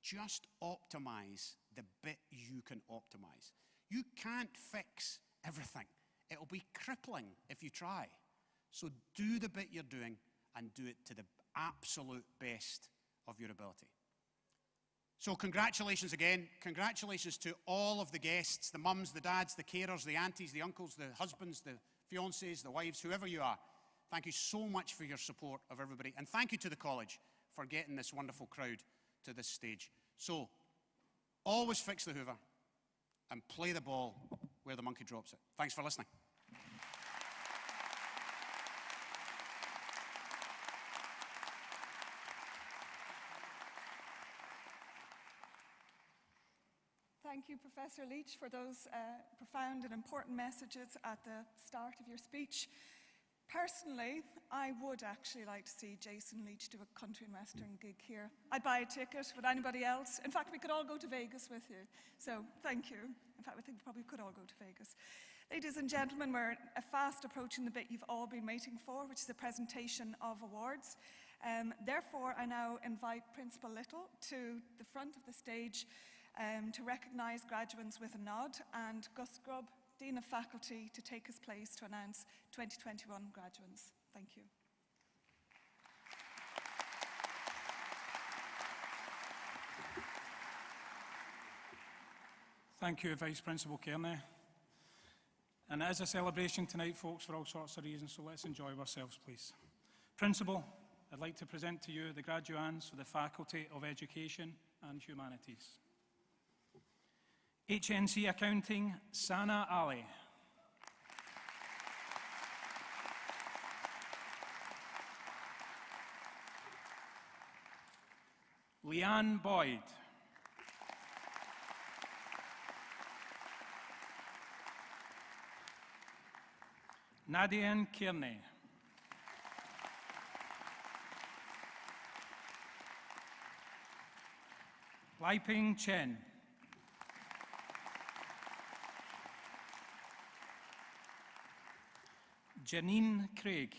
Just optimize the bit you can optimize. You can't fix everything. It'll be crippling if you try. So do the bit you're doing and do it to the absolute best of your ability. So congratulations again. Congratulations to all of the guests, the mums, the dads, the carers, the aunties, the uncles, the husbands, the fiancés, the wives, whoever you are. Thank you so much for your support of everybody. And thank you to the college for getting this wonderful crowd to this stage. So always fix the Hoover and play the ball where the monkey drops it. Thanks for listening. Thank you, Professor Leach, for those profound and important messages at the start of your speech. Personally, I would actually like to see Jason Leach do a country and western gig here. I'd buy a ticket. Would anybody else? In fact, we could all go to Vegas with you. So thank you. In fact, I think we probably could all go to Vegas. Ladies and gentlemen, we're fast approaching the bit you've all been waiting for, which is the presentation of awards. Therefore, I now invite Principal Little to the front of the stage to recognise graduates with a nod, and Gus Grubb, Dean of Faculty, to take his place to announce 2021 graduates. Thank you. Thank you, Vice Principal Kearney. And it is a celebration tonight, folks, for all sorts of reasons, so let's enjoy ourselves, please. Principal, I'd like to present to you the graduands for the Faculty of Education and Humanities. HNC Accounting, Sana Ali. Leanne Boyd. Nadian Kearney. Liping Chen. Janine Craig.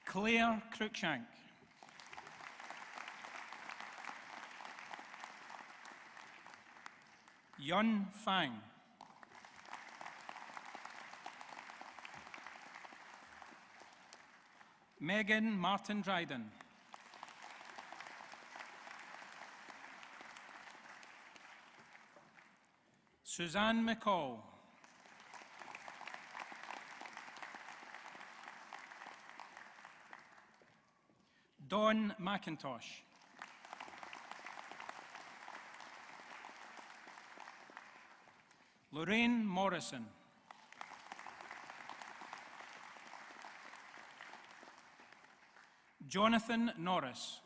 Claire Cruikshank. Yun Fang. Megan Martin Dryden. Suzanne McCall. Dawn McIntosh. Lorraine Morrison. Jonathan Norris.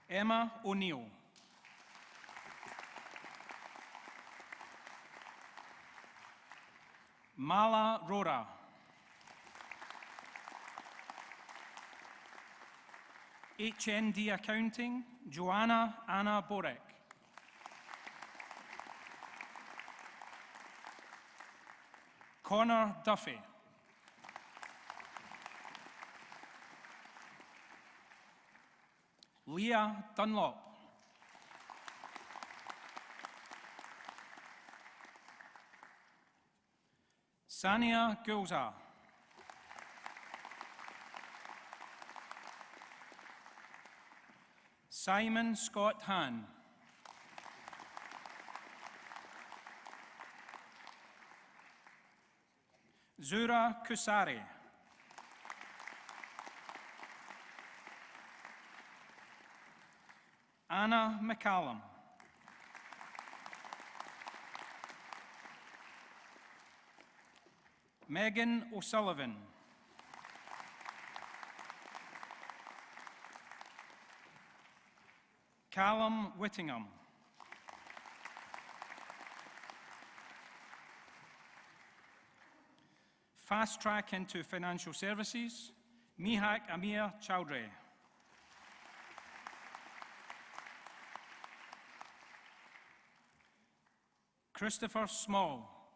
Emma O'Neill. Mala Rora. HND Accounting, Joanna Anna Borek. Connor Duffy. Leah Dunlop. Sania Gulzar. Simon Scott Hahn. Zura Kusari. Anna McCallum. Megan O'Sullivan. Callum Whittingham. Fast track into financial services, Mihak Amir Chowdhury. Christopher Small.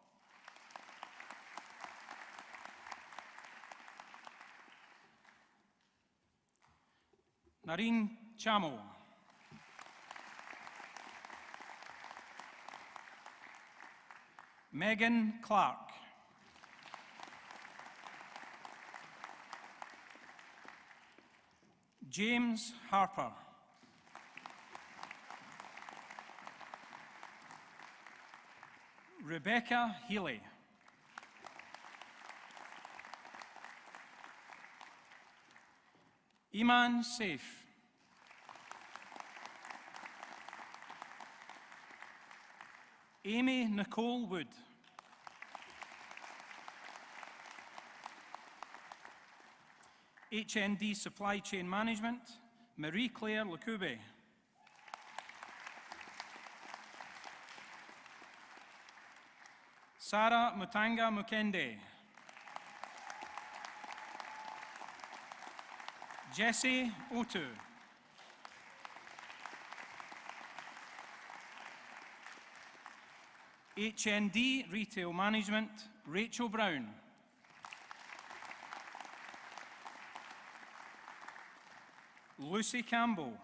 Nareen Chamo. Megan Clark. James Harper. Rebecca Healy. Iman Saif. Amy Nicole Wood. HND Supply Chain Management, Marie-Claire Lukube. Sarah Mutanga Mukende. Jesse Otu. HND Retail Management, Rachel Brown. Lucy Campbell.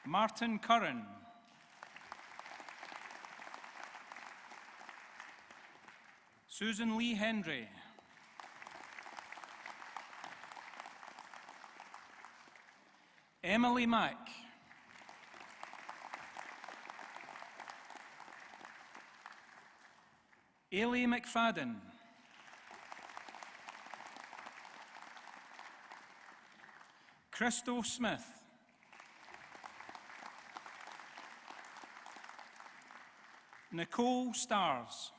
Martin Curran. Susan Lee Hendry. Emily Mack. Ailey McFadden. Crystal Smith. Nicole Stars.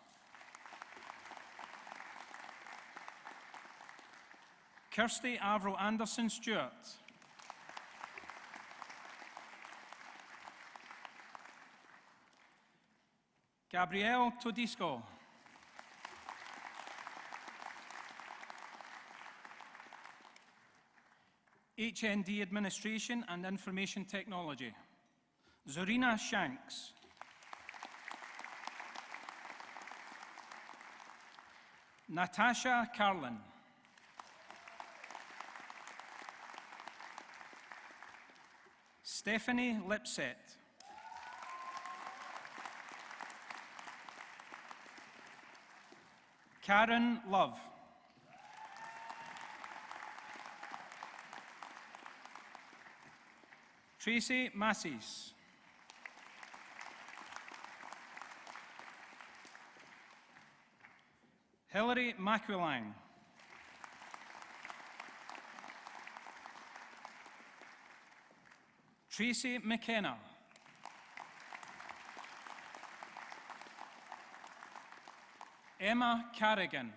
Kirsty Averill Anderson Stewart. Gabrielle Todisco. HND Administration and Information Technology, Zorina Shanks. Natasha Carlin. Stephanie Lipset. Karen Love. Tracy Massis. Hilary McWillang. Tracy McKenna. Emma Carrigan.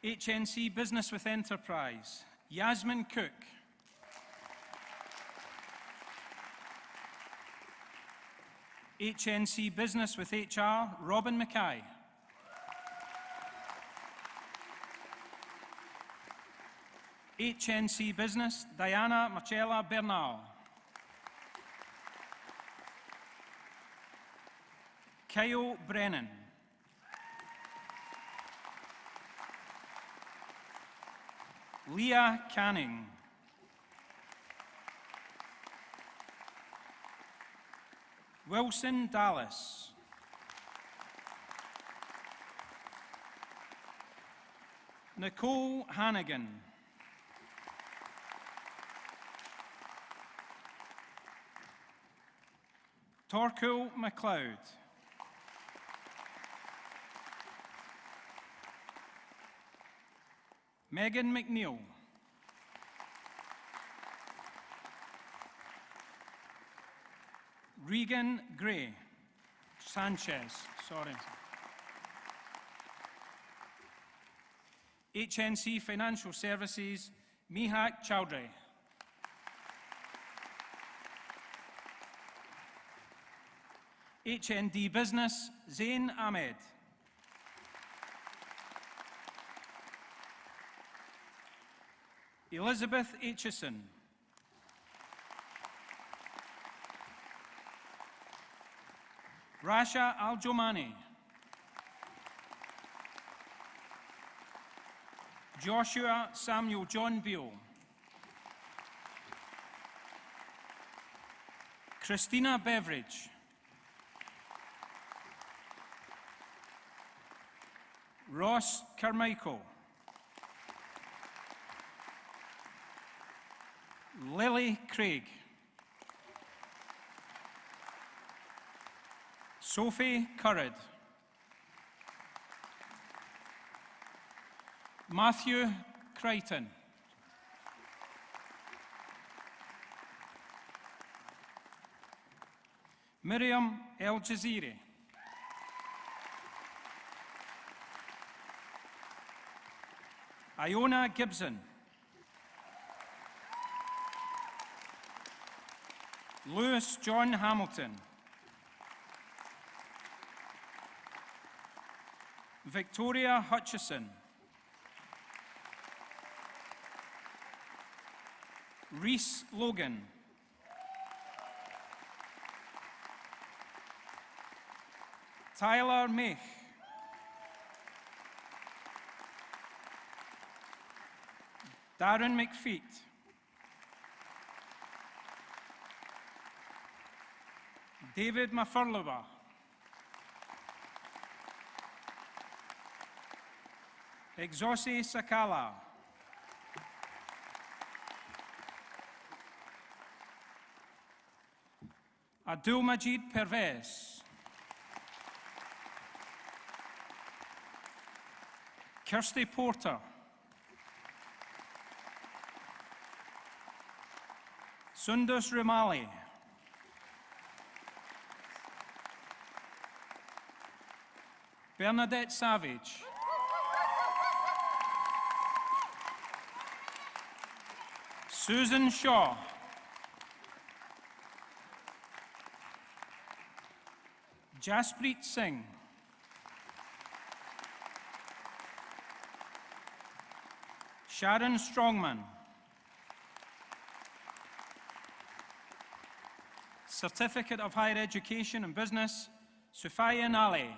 HNC Business with Enterprise, Yasmin Cook. HNC Business with HR, Robin Mackay. HNC Business, Diana Marcella Bernal. Kyle Brennan. Leah Canning. Wilson Dallas. Nicole Hannigan. Torquil MacLeod. Megan McNeil. Regan Gray. Sanchez, sorry. HNC Financial Services, Mihak Chowdhury. HND Business, Zain Ahmed. Elizabeth Aitchison. Rasha Al-Jomani. Joshua Samuel John Beale. Christina Beveridge. Ross Carmichael. Lily Craig. Sophie Currid. Matthew Crichton. Miriam El Jaziri. Iona Gibson. Lewis John Hamilton. Victoria Hutchison. Reese Logan. Tyler Mech. Darren McFeet. David Mafurlaba. Exosi Sakala. Abdul Majid Pervez. Kirsty Porter. Sundus Rimali. Bernadette Savage. Susan Shaw. Jaspreet Singh. Sharon Strongman. Certificate of Higher Education and Business, Sufaya Nali.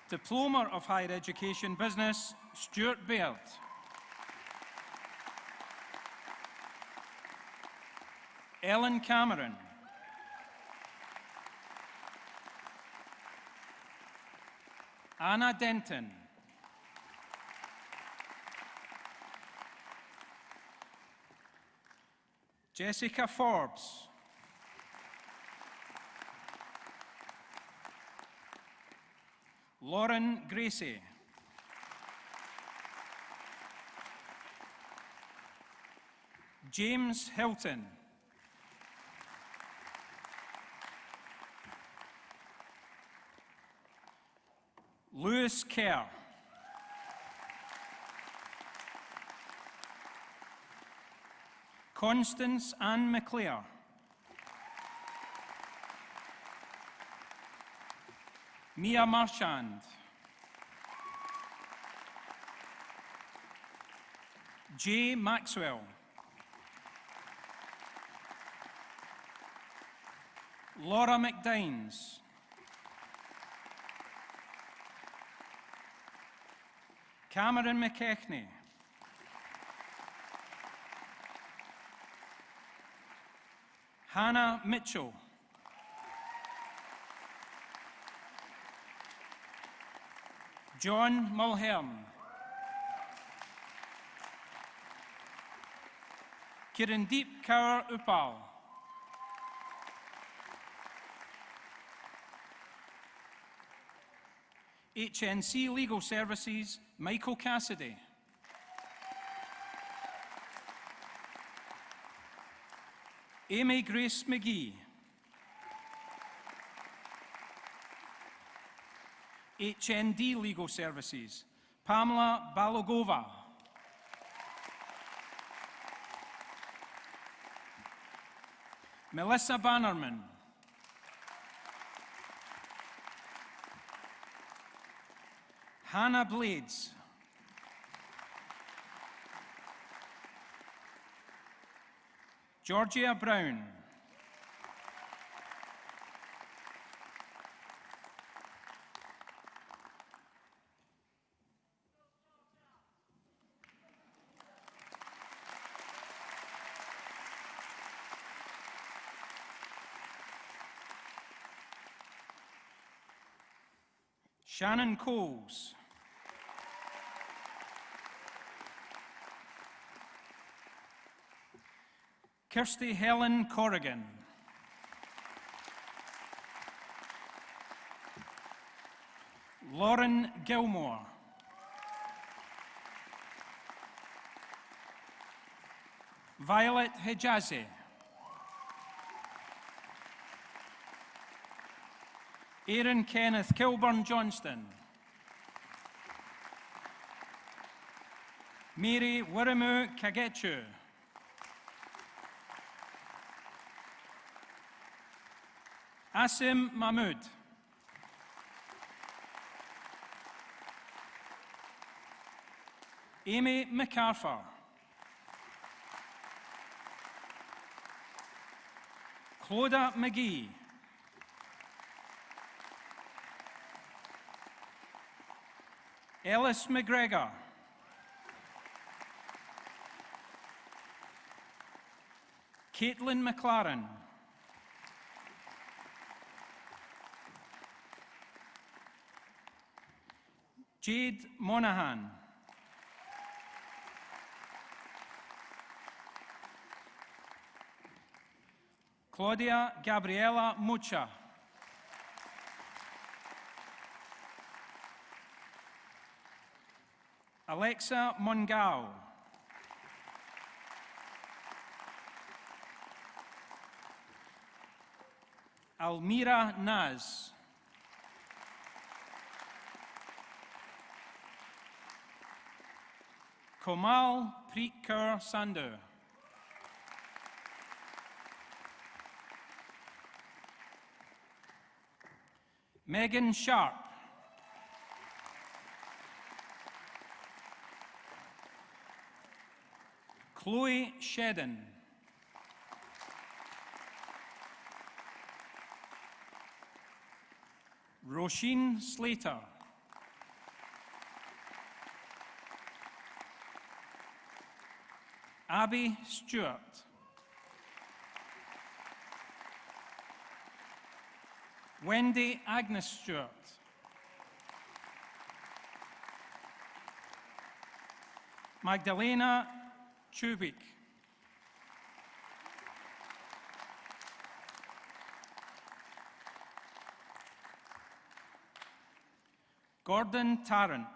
Diploma of Higher Education Business, Stuart Baird. Ellen Cameron. Anna Denton. Jessica Forbes. Lauren Gracie. James Hilton. Lewis Kerr. Constance Ann McClare. Mia Marchand. Jay Maxwell. Laura McDines. Cameron McKechnie. Hannah Mitchell. John Mulhern. Kirandeep Kaur Upal. HNC Legal Services, Michael Cassidy. Amy Grace McGee. HND Legal Services, Pamela Balogova. Melissa Bannerman. Hannah Blades. Georgia Brown. Shannon Coles. Kirsty Helen Corrigan. Lauren Gilmore. Violet Hijazi. Aaron Kenneth Kilburn Johnston. Mary Wirimu Kagechu. Asim Mahmood. Amy MacArthur. Clodagh McGee. Ellis McGregor. Caitlin McLaren. Jade Monahan. Claudia Gabriela Mucha. Alexa Mongao. Almira Naz. Komal Preetkaur Sandhu. Megan Sharp. Chloe Shedden. Roisin Slater. Abby Stewart. Wendy Agnes Stewart. Magdalena Chubik. Gordon Tarrant.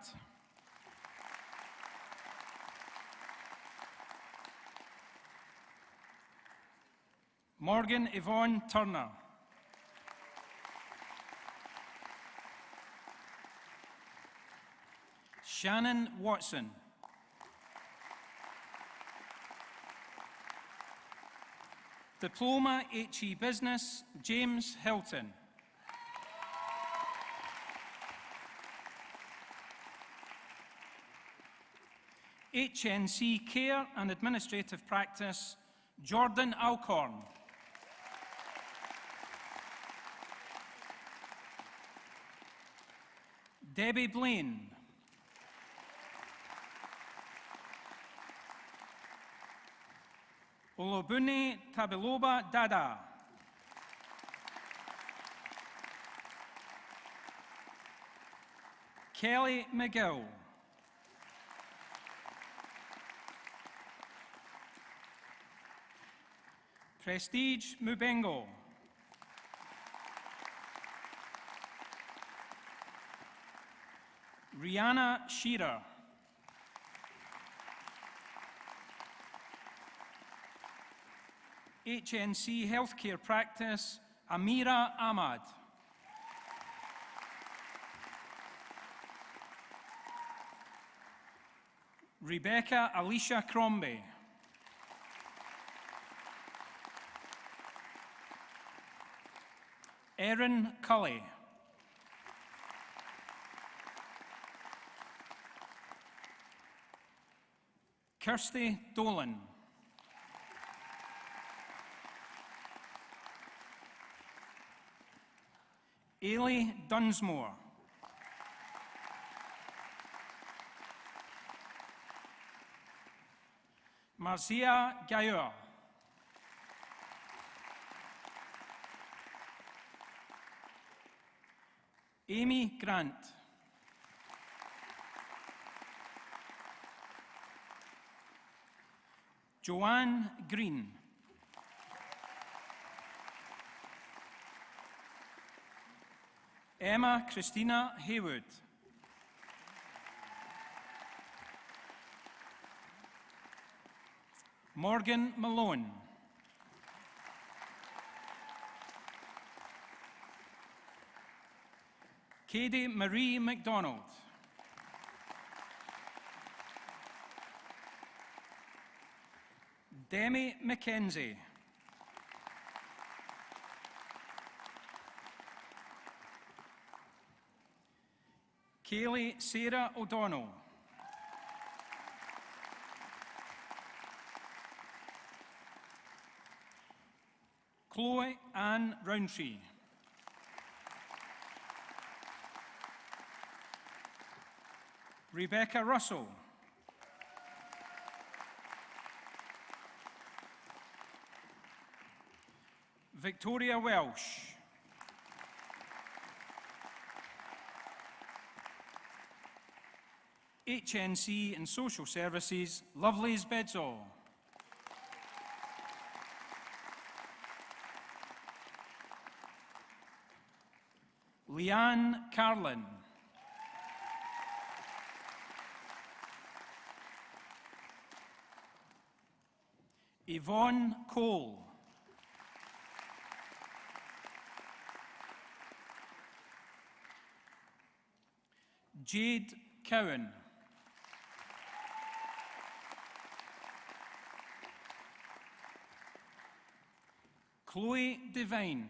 Morgan Yvonne Turner. Shannon Watson. Diploma HE Business, James Hilton. HNC Care and Administrative Practice, Jordan Alcorn. Debbie Blaine. Olobune Tabiloba Dada. Kelly McGill. Prestige Mubengo. Rihanna Shearer. HNC Healthcare Practice, Amira Ahmad. Rebecca Alicia Crombie. Erin Cully. Kirsty Dolan. Ailey Dunsmore. Marcia Gaillard. Amy Grant. Joanne Green. Emma Christina Haywood. Morgan Malone. Katie Marie MacDonald. Demi McKenzie. Kaylee Sarah O'Donnell. Chloe Ann Roundtree. Rebecca Russell. Victoria Welsh. HNC and Social Services, Lovelace Bedsall. Leanne Carlin. Yvonne Cole. Jade Cowan. Chloe Devine.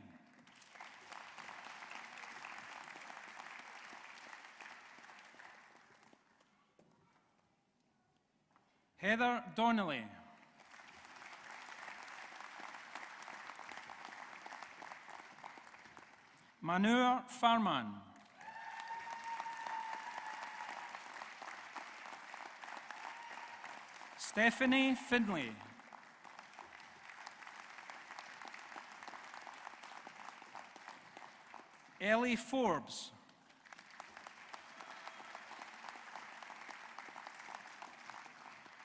Heather Donnelly. Manur Farman. Stephanie Finley. Ellie Forbes.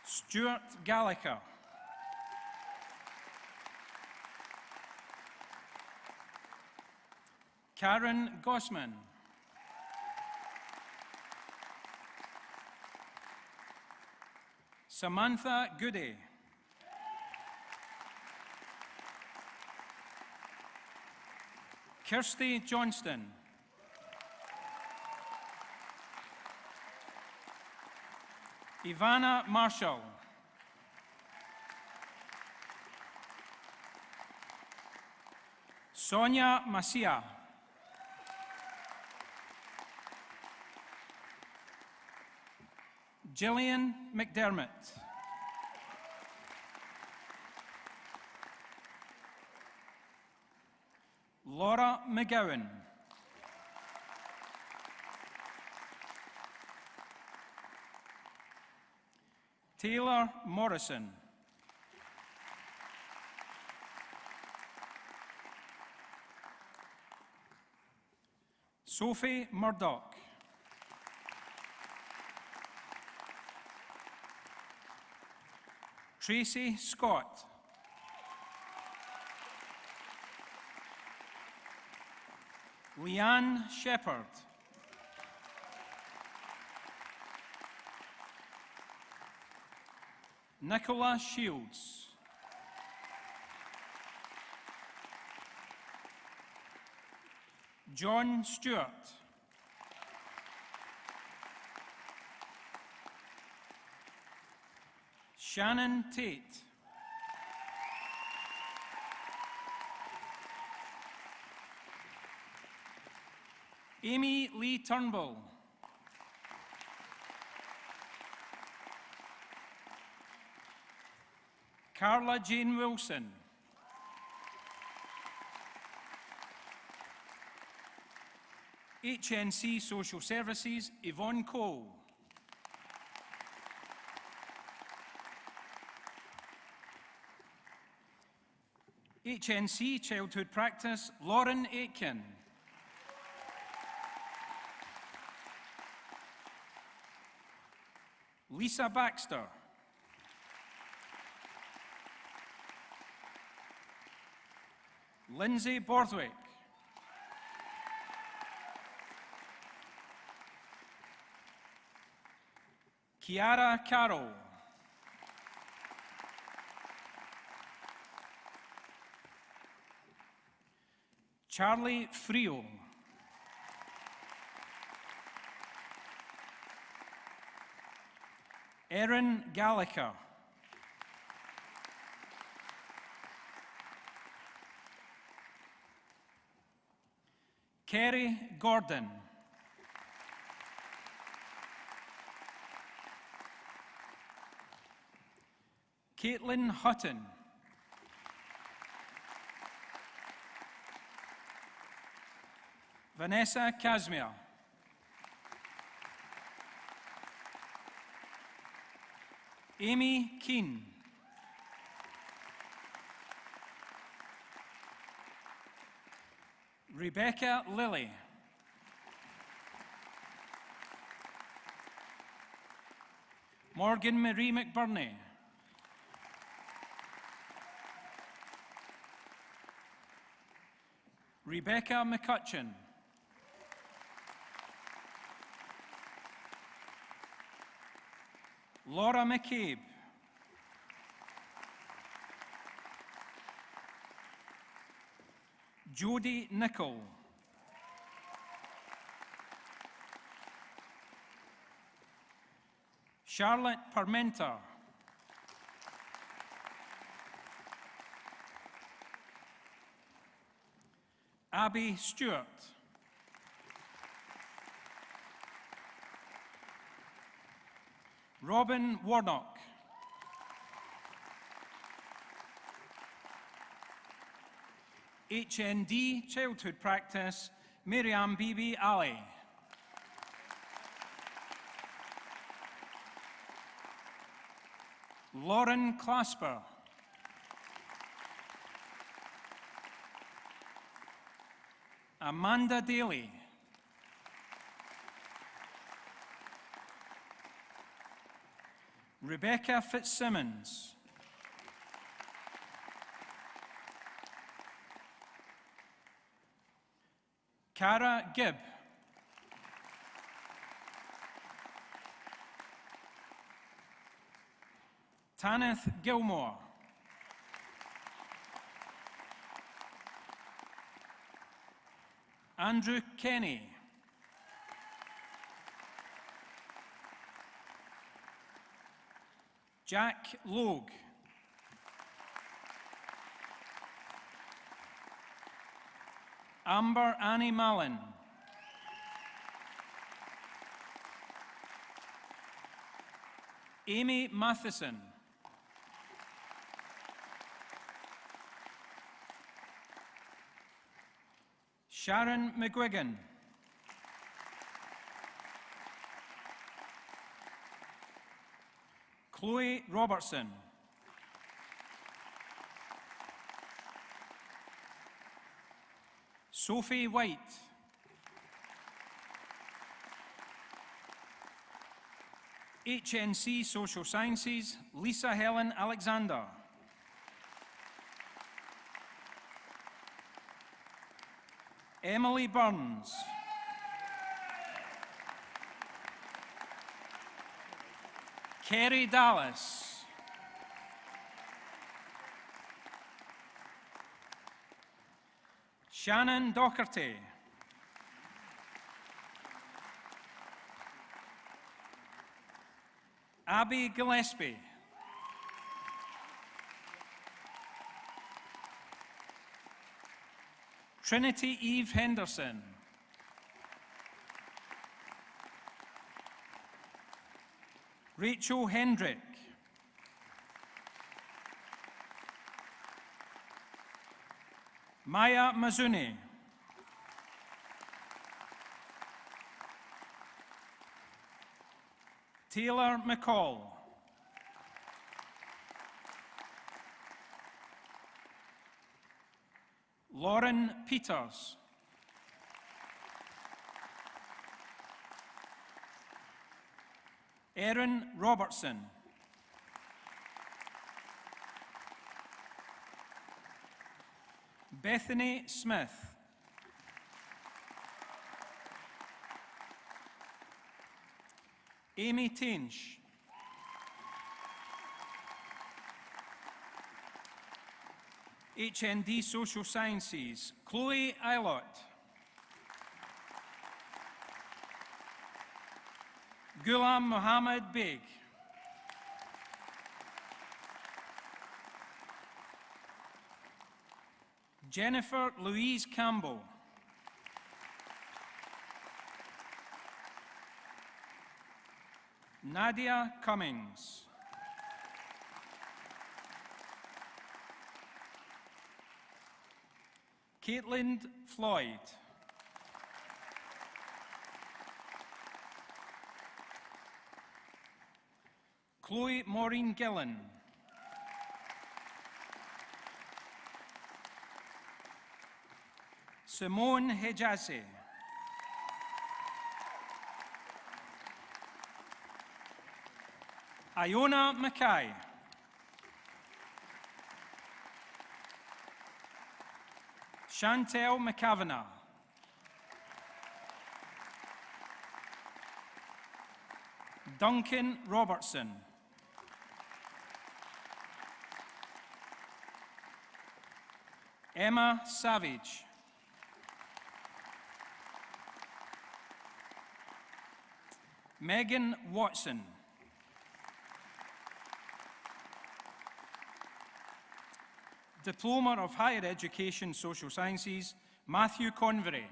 Stuart Gallagher. Karen Gossman. Samantha Goody. Kirsty Johnston. Ivana Marshall. Sonia Macia. Gillian McDermott. Laura McGowan. Taylor Morrison. Sophie Murdoch. Tracy Scott. Leanne Shepherd. Nicola Shields. John Stewart. Shannon Tate. Amy Lee Turnbull. Carla Jane Wilson. HNC Social Services, Yvonne Cole. HNC Childhood Practice, Lauren Aitken. Lisa Baxter. Lindsay Borthwick. Kiara Carroll. Charlie Frio. Erin Gallagher. Kerry Gordon. Caitlin Hutton. Vanessa Casimir. Amy Keane. Rebecca Lilly. Morgan Marie McBurney. Rebecca McCutcheon. Laura McCabe. Jodie Nichol. Charlotte Parmenter. Abby Stewart. Robin Warnock. HND Childhood Practice, Miriam Bibi Ali. Lauren Clasper. Amanda Daly. Rebecca Fitzsimmons. Cara Gibb. Tanith Gilmore. Andrew Kenny. Jack Logue. Amber Annie Mallon. Amy Matheson. Sharon McGuigan. Chloe Robertson. Sophie White. HNC Social Sciences, Lisa Helen Alexander. Emily Burns. Kerry Dallas. Shannon Docherty. Abby Gillespie. Trinity Eve Henderson. Rachel Hendrick. Maya Mazuni. Taylor McCall. Lauren Peters. Erin Robertson. Bethany Smith. Amy Tinch. HND Social Sciences, Chloe Eilert. Ghulam Mohammed Beg. Jennifer Louise Campbell. Nadia Cummings. Caitlin Floyd. Chloe Maureen Gillen. Simone Hejazi. Iona Mackay. Chantel McCavanagh. Duncan Robertson. Emma Savage. Megan Watson. Diploma of Higher Education Social Sciences, Matthew Convery.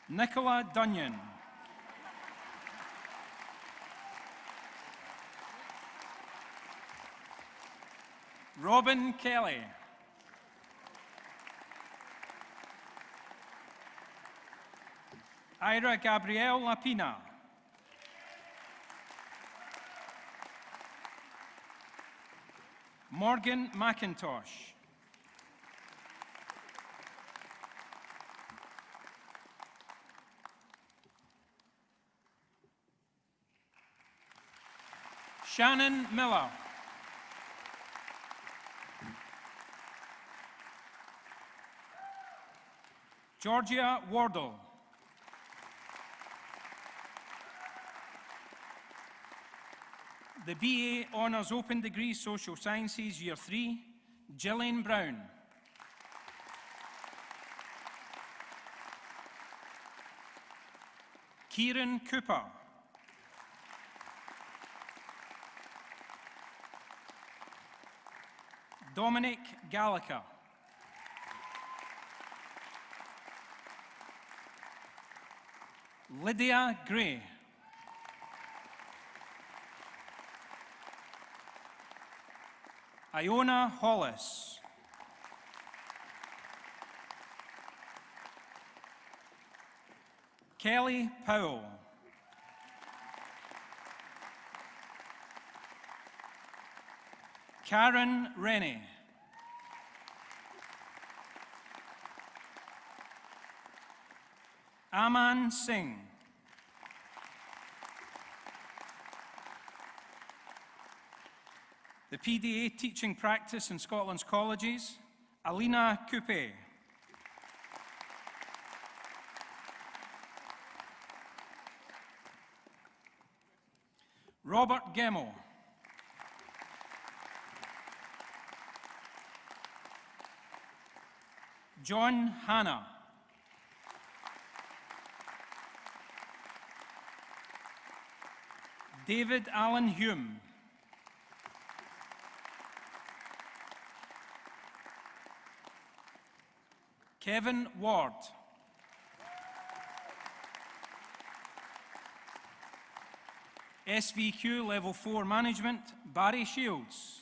Nicola Dunyan. Robin Kelly. Ira Gabrielle Lapina. Morgan McIntosh. Shannon Miller. Georgia Wardle. The BA Honours Open Degree Social Sciences, Year 3, Gillian Brown. Kieran Cooper. Dominic Gallagher. Lydia Gray. Iona Hollis. Kelly Powell. Karen Rennie. Aman Singh. The PDA teaching practice in Scotland's colleges, Alina Coupe. Robert Gemmell. John Hanna. David Allen Hume. Kevin Ward. SVQ Level 4 Management, Barry Shields.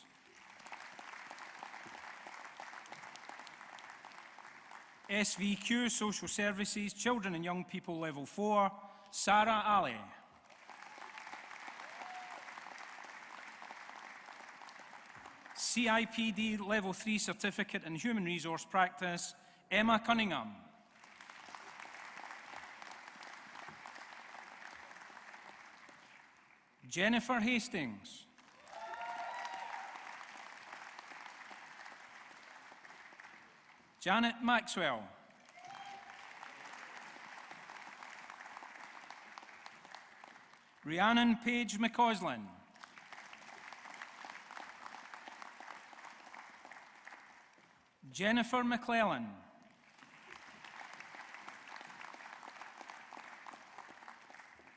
SVQ Social Services, Children and Young People Level 4, Sarah Ali. CIPD Level 3 Certificate in Human Resource Practice, Emma Cunningham. Jennifer Hastings. Janet Maxwell. Rhiannon Page McCausland. Jennifer McClellan.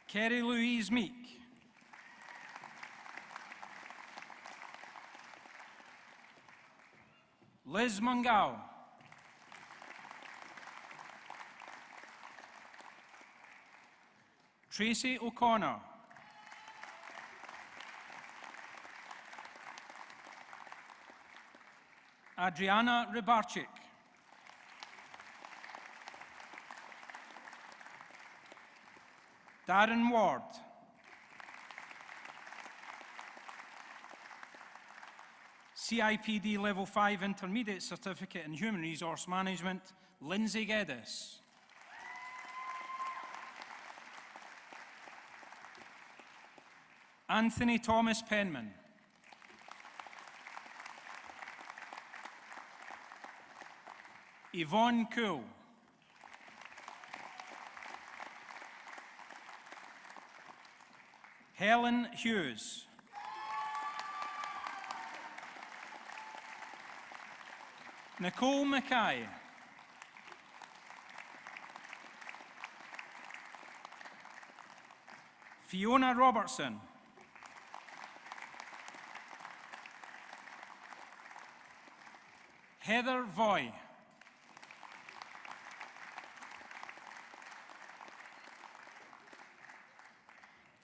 Kerry Louise Meek. Liz Mungao. Tracy O'Connor. Adriana Rybarczyk. Darren Ward. CIPD Level 5 Intermediate Certificate in Human Resource Management, Lindsay Geddes. Anthony Thomas Penman. Yvonne Cool. Helen Hughes. Nicole Mackay. Fiona Robertson. Heather Voy.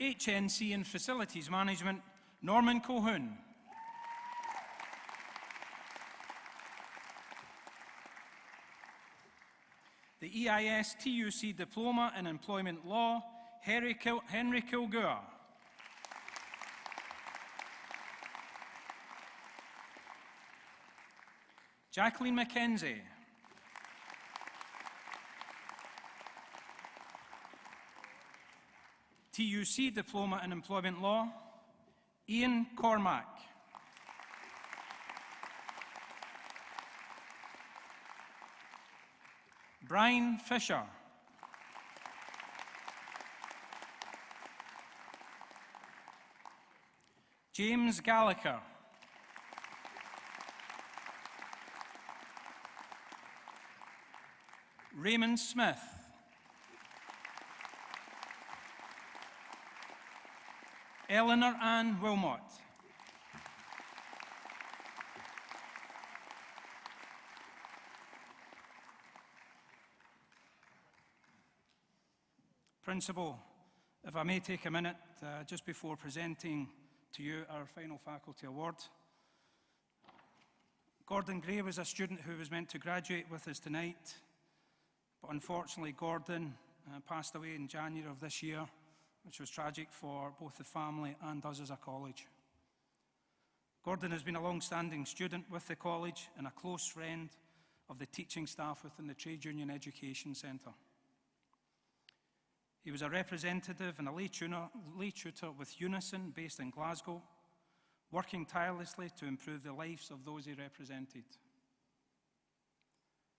HNC and Facilities Management, Norman Colhoun. The EIS TUC Diploma in Employment Law, Henry Kilgour. Jacqueline McKenzie. TUC Diploma in Employment Law, Ian Cormack. Brian Fisher. James Gallagher. Raymond Smith. Eleanor Ann Wilmot. Principal, if I may take a minute just before presenting to you our final faculty award. Gordon Gray was a student who was meant to graduate with us tonight, but unfortunately Gordon passed away in January of this year, which was tragic for both the family and us as a college. Gordon has been a long-standing student with the college and a close friend of the teaching staff within the Trade Union Education Centre. He was a representative and a lay tutor with Unison based in Glasgow, working tirelessly to improve the lives of those he represented.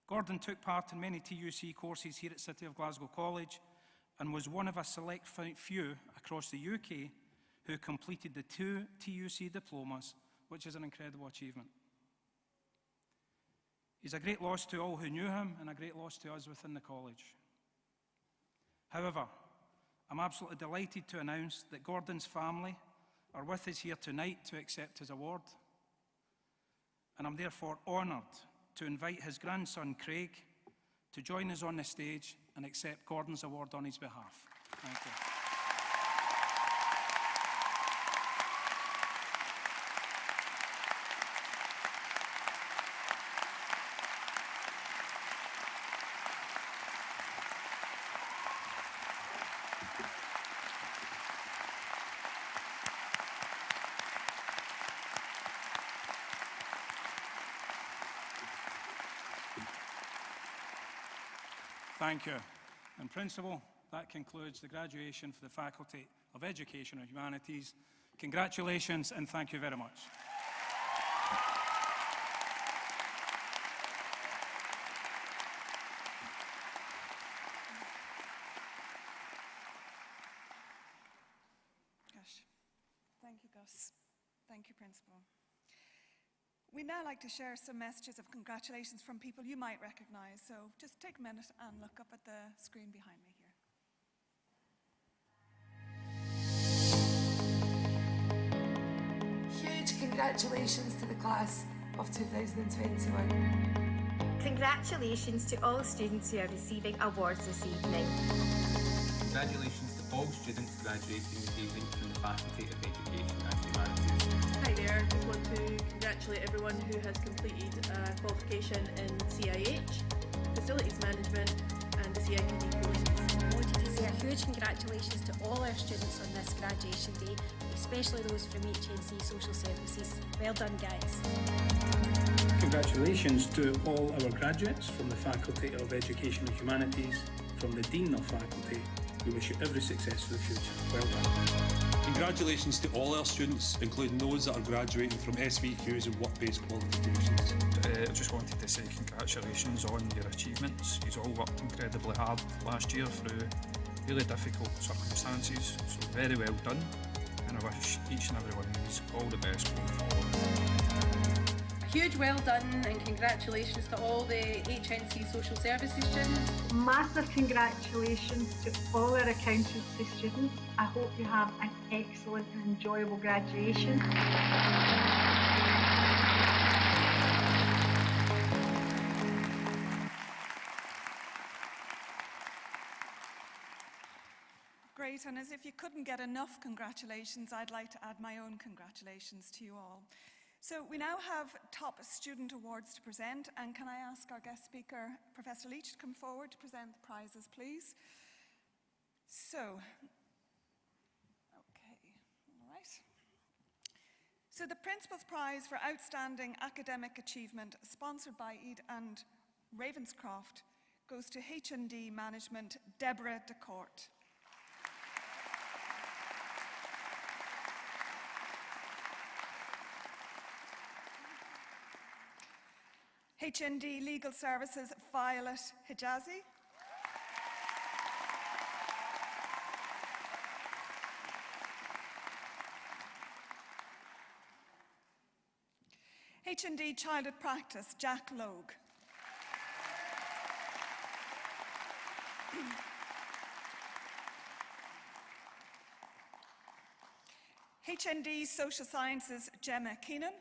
Gordon took part in many TUC courses here at City of Glasgow College and was one of a select few across the UK who completed the 2 TUC diplomas, which is an incredible achievement. He's a great loss to all who knew him and a great loss to us within the college. However, I'm absolutely delighted to announce that Gordon's family are with us here tonight to accept his award. And I'm therefore honoured to invite his grandson, Craig, to join us on the stage and accept Gordon's award on his behalf. Thank you. Thank you. And Principal, that concludes the graduation for the Faculty of Education and Humanities. Congratulations and thank you very much. Gosh. Thank you, Gus. Thank you, Principal. We'd now like to share some messages of congratulations from people you might recognise, so just take a minute and look up at the screen behind me here. Huge congratulations to the class of 2021. Congratulations to all students who are receiving awards this evening. Congratulations to all students graduating this evening from the Faculty of Education and Humanities. Hi there, just want to congratulate everyone who has completed a qualification in CIH, Facilities Management and the CIPD courses. I wanted to say a huge congratulations to all our students on this graduation day, especially those from HNC Social Services. Well done, guys. Congratulations to all our graduates from the Faculty of Education and Humanities, from the Dean of Faculty. We wish you every success for the future. Well done. Congratulations to all our students, including those that are graduating from SVQs and work-based qualifications. I just wanted to say congratulations on your achievements. You've all worked incredibly hard last year through really difficult circumstances, so very well done, and I wish each and every one of you all the best going forward. A huge well done and congratulations to all the HNC Social Services students. Massive congratulations to all our accountancy students. I hope you have an excellent and enjoyable graduation. Great, and as if you couldn't get enough congratulations, I'd like to add my own congratulations to you all. So we now have top student awards to present, and can I ask our guest speaker, Professor Leach, to come forward to present the prizes, please? So, okay, all right. So the Principal's Prize for Outstanding Academic Achievement, sponsored by Ede and Ravenscroft, goes to H&D Management, Deborah DeCourt. H&D Legal Services, Violet Hijazi. H&D Childhood Practice, Jack Logue. H&D Social Sciences, Gemma Keenan.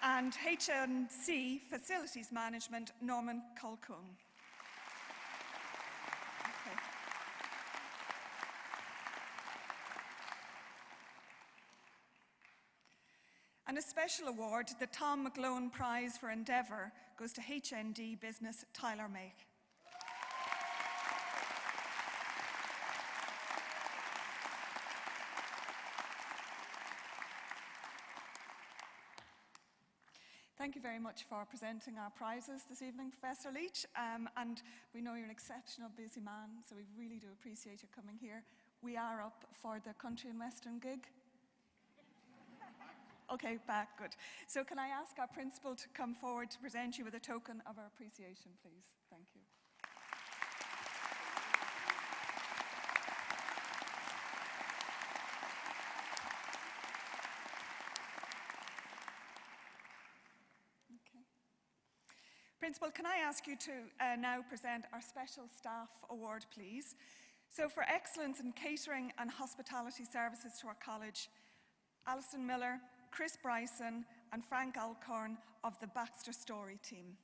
And HNC Facilities Management, Norman Colquhoun. Okay. And a special award, the Tom McGlone Prize for Endeavour, goes to HND Business, Tyler Make. Thank you very much for presenting our prizes this evening, Professor Leach. And we know you're an exceptional busy man, so we really do appreciate you coming here. we are up for the country and western gig? Okay, back, good. So can I ask our principal to come forward to present you with a token of our appreciation, please? Thank you. Okay. Principal, can I ask you to now present our Special Staff Award, please? So for excellence in catering and hospitality services to our college, Alison Miller, Chris Bryson and Frank Alcorn of the Baxter Story team.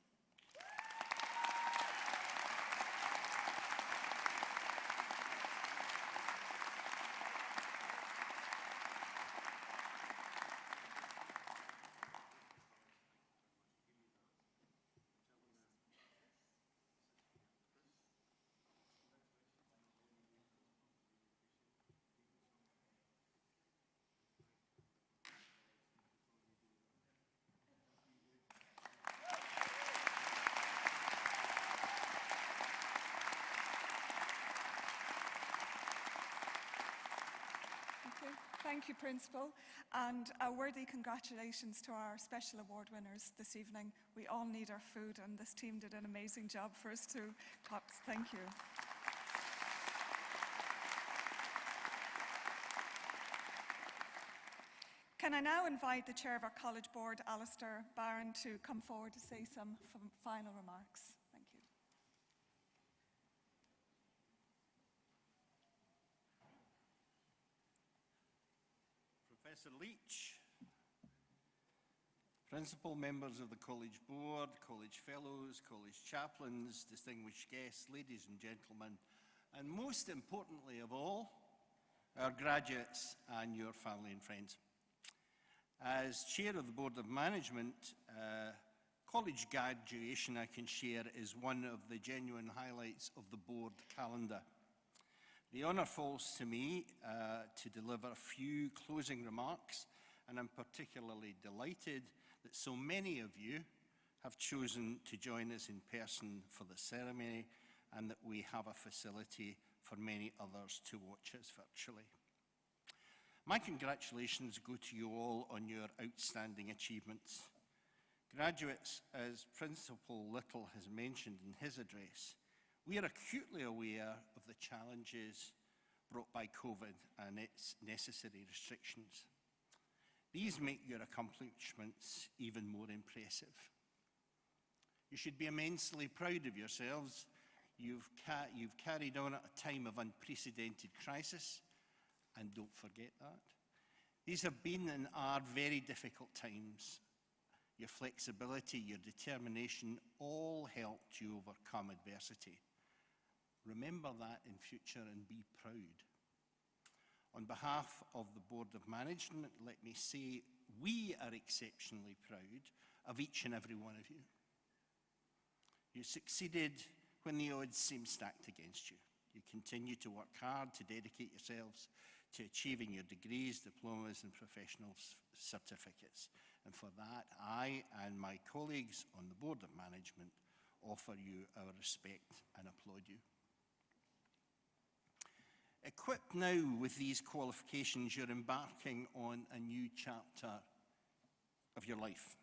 Thank you, Principal, and a worthy congratulations to our special award winners this evening. We all need our food, and this team did an amazing job for us too. Claps, thank you. Can I now invite the Chair of our College Board, Alistair Barron, to come forward to say some final remarks. Thank you. Professor Leach, Principal, members of the College Board, College Fellows, College Chaplains, distinguished guests, ladies and gentlemen, and most importantly of all, our graduates and your family and friends. As Chair of the Board of Management, college graduation, I can share, is one of the genuine highlights of the board calendar. The honour falls to me to deliver a few closing remarks, and I'm particularly delighted that so many of you have chosen to join us in person for the ceremony, and that we have a facility for many others to watch us virtually. My congratulations go to you all on your outstanding achievements. Graduates, as Principal Little has mentioned in his address, we are acutely aware of the challenges brought by COVID and its necessary restrictions. These make your accomplishments even more impressive. You should be immensely proud of yourselves. You've carried on at a time of unprecedented crisis, and don't forget that. These have been and are very difficult times. Your flexibility, your determination, all helped you overcome adversity. Remember that in future and be proud. On behalf of the Board of Management, let me say we are exceptionally proud of each and every one of you. You succeeded when the odds seemed stacked against you. You continue to work hard to dedicate yourselves to achieving your degrees, diplomas and professional certificates. And for that, I and my colleagues on the Board of Management offer you our respect and applaud you. Equipped now with these qualifications, you're embarking on a new chapter of your life.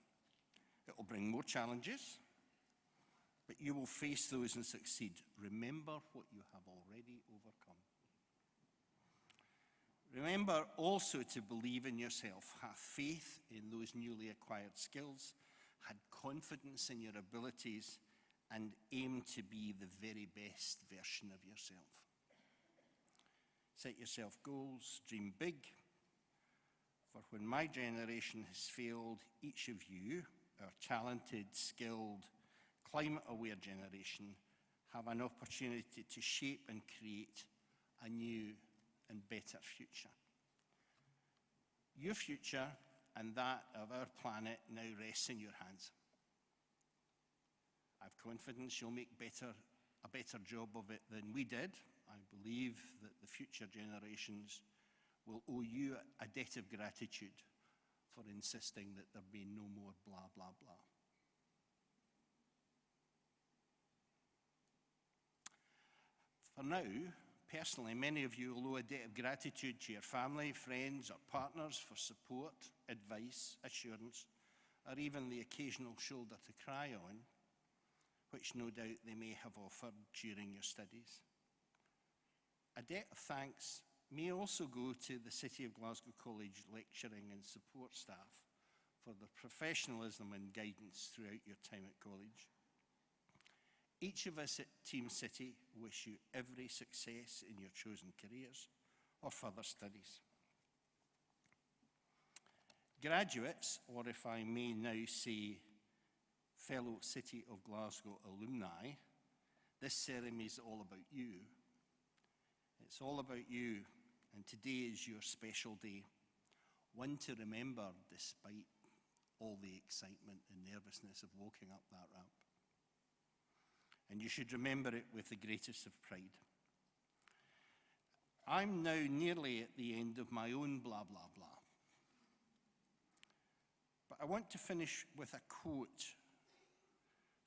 It will bring more challenges, but you will face those and succeed. Remember what you have already overcome. Remember also to believe in yourself, have faith in those newly acquired skills, had confidence in your abilities, and aim to be the very best version of yourself. Set yourself goals, dream big, for when my generation has failed, each of you, our talented, skilled, climate-aware generation, have an opportunity to shape and create a new and better future. Your future and that of our planet now rests in your hands. I have confidence you'll make a better job of it than we did. I believe that the future generations will owe you a debt of gratitude for insisting that there be no more blah, blah, blah. For now, Personally, many of you will owe a debt of gratitude to your family, friends, or partners for support, advice, assurance, or even the occasional shoulder to cry on, which no doubt they may have offered during your studies. A debt of thanks may also go to the City of Glasgow College lecturing and support staff for their professionalism and guidance throughout your time at college. Each of us at Team City wish you every success in your chosen careers or further studies. Graduates, or if I may now say fellow City of Glasgow alumni, this ceremony is all about you. It's all about you, and today is your special day, one to remember despite all the excitement and nervousness of walking up that ramp. And you should remember it with the greatest of pride. I'm now nearly at the end of my own blah, blah, blah. But I want to finish with a quote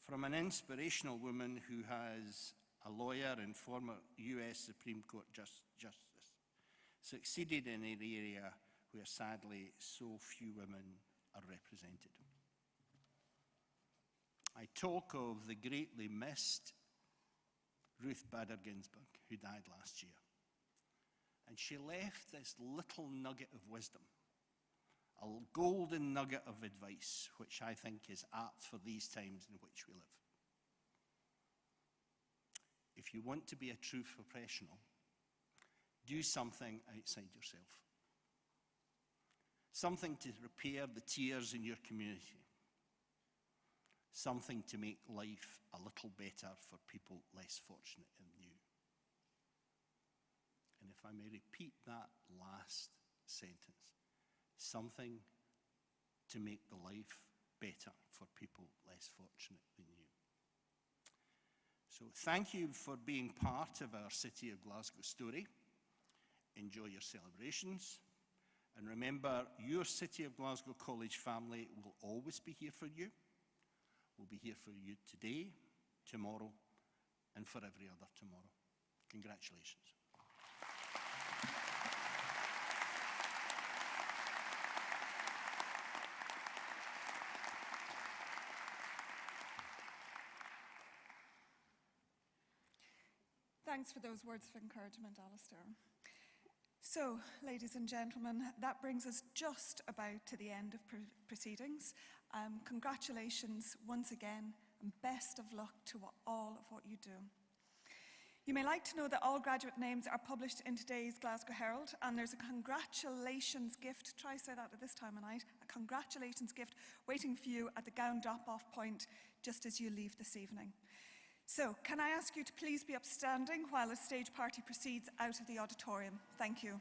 from an inspirational woman who has a lawyer and former US Supreme Court Justice, succeeded in an area where sadly so few women are represented. I talk of the greatly missed Ruth Bader Ginsburg, who died last year. And she left this little nugget of wisdom, a golden nugget of advice, which I think is apt for these times in which we live. If you want to be a true professional, do something outside yourself. Something to repair the tears in your community. Something to make life a little better for people less fortunate than you. And if I may repeat that last sentence, something to make the life better for people less fortunate than you. So thank you for being part of our City of Glasgow story. Enjoy your celebrations. And remember, your City of Glasgow College family will always be here for you. We'll be here for you today, tomorrow, and for every other tomorrow. Congratulations. Thanks for those words of encouragement, Alistair. So, ladies and gentlemen, that brings us just about to the end of proceedings. Congratulations once again, and best of luck to all of what you do. You may like to know that all graduate names are published in today's Glasgow Herald, and there's a congratulations gift, try say that at this time of night, a congratulations gift waiting for you at the gown drop-off point just as you leave this evening. So, can I ask you to please be upstanding while the stage party proceeds out of the auditorium? Thank you.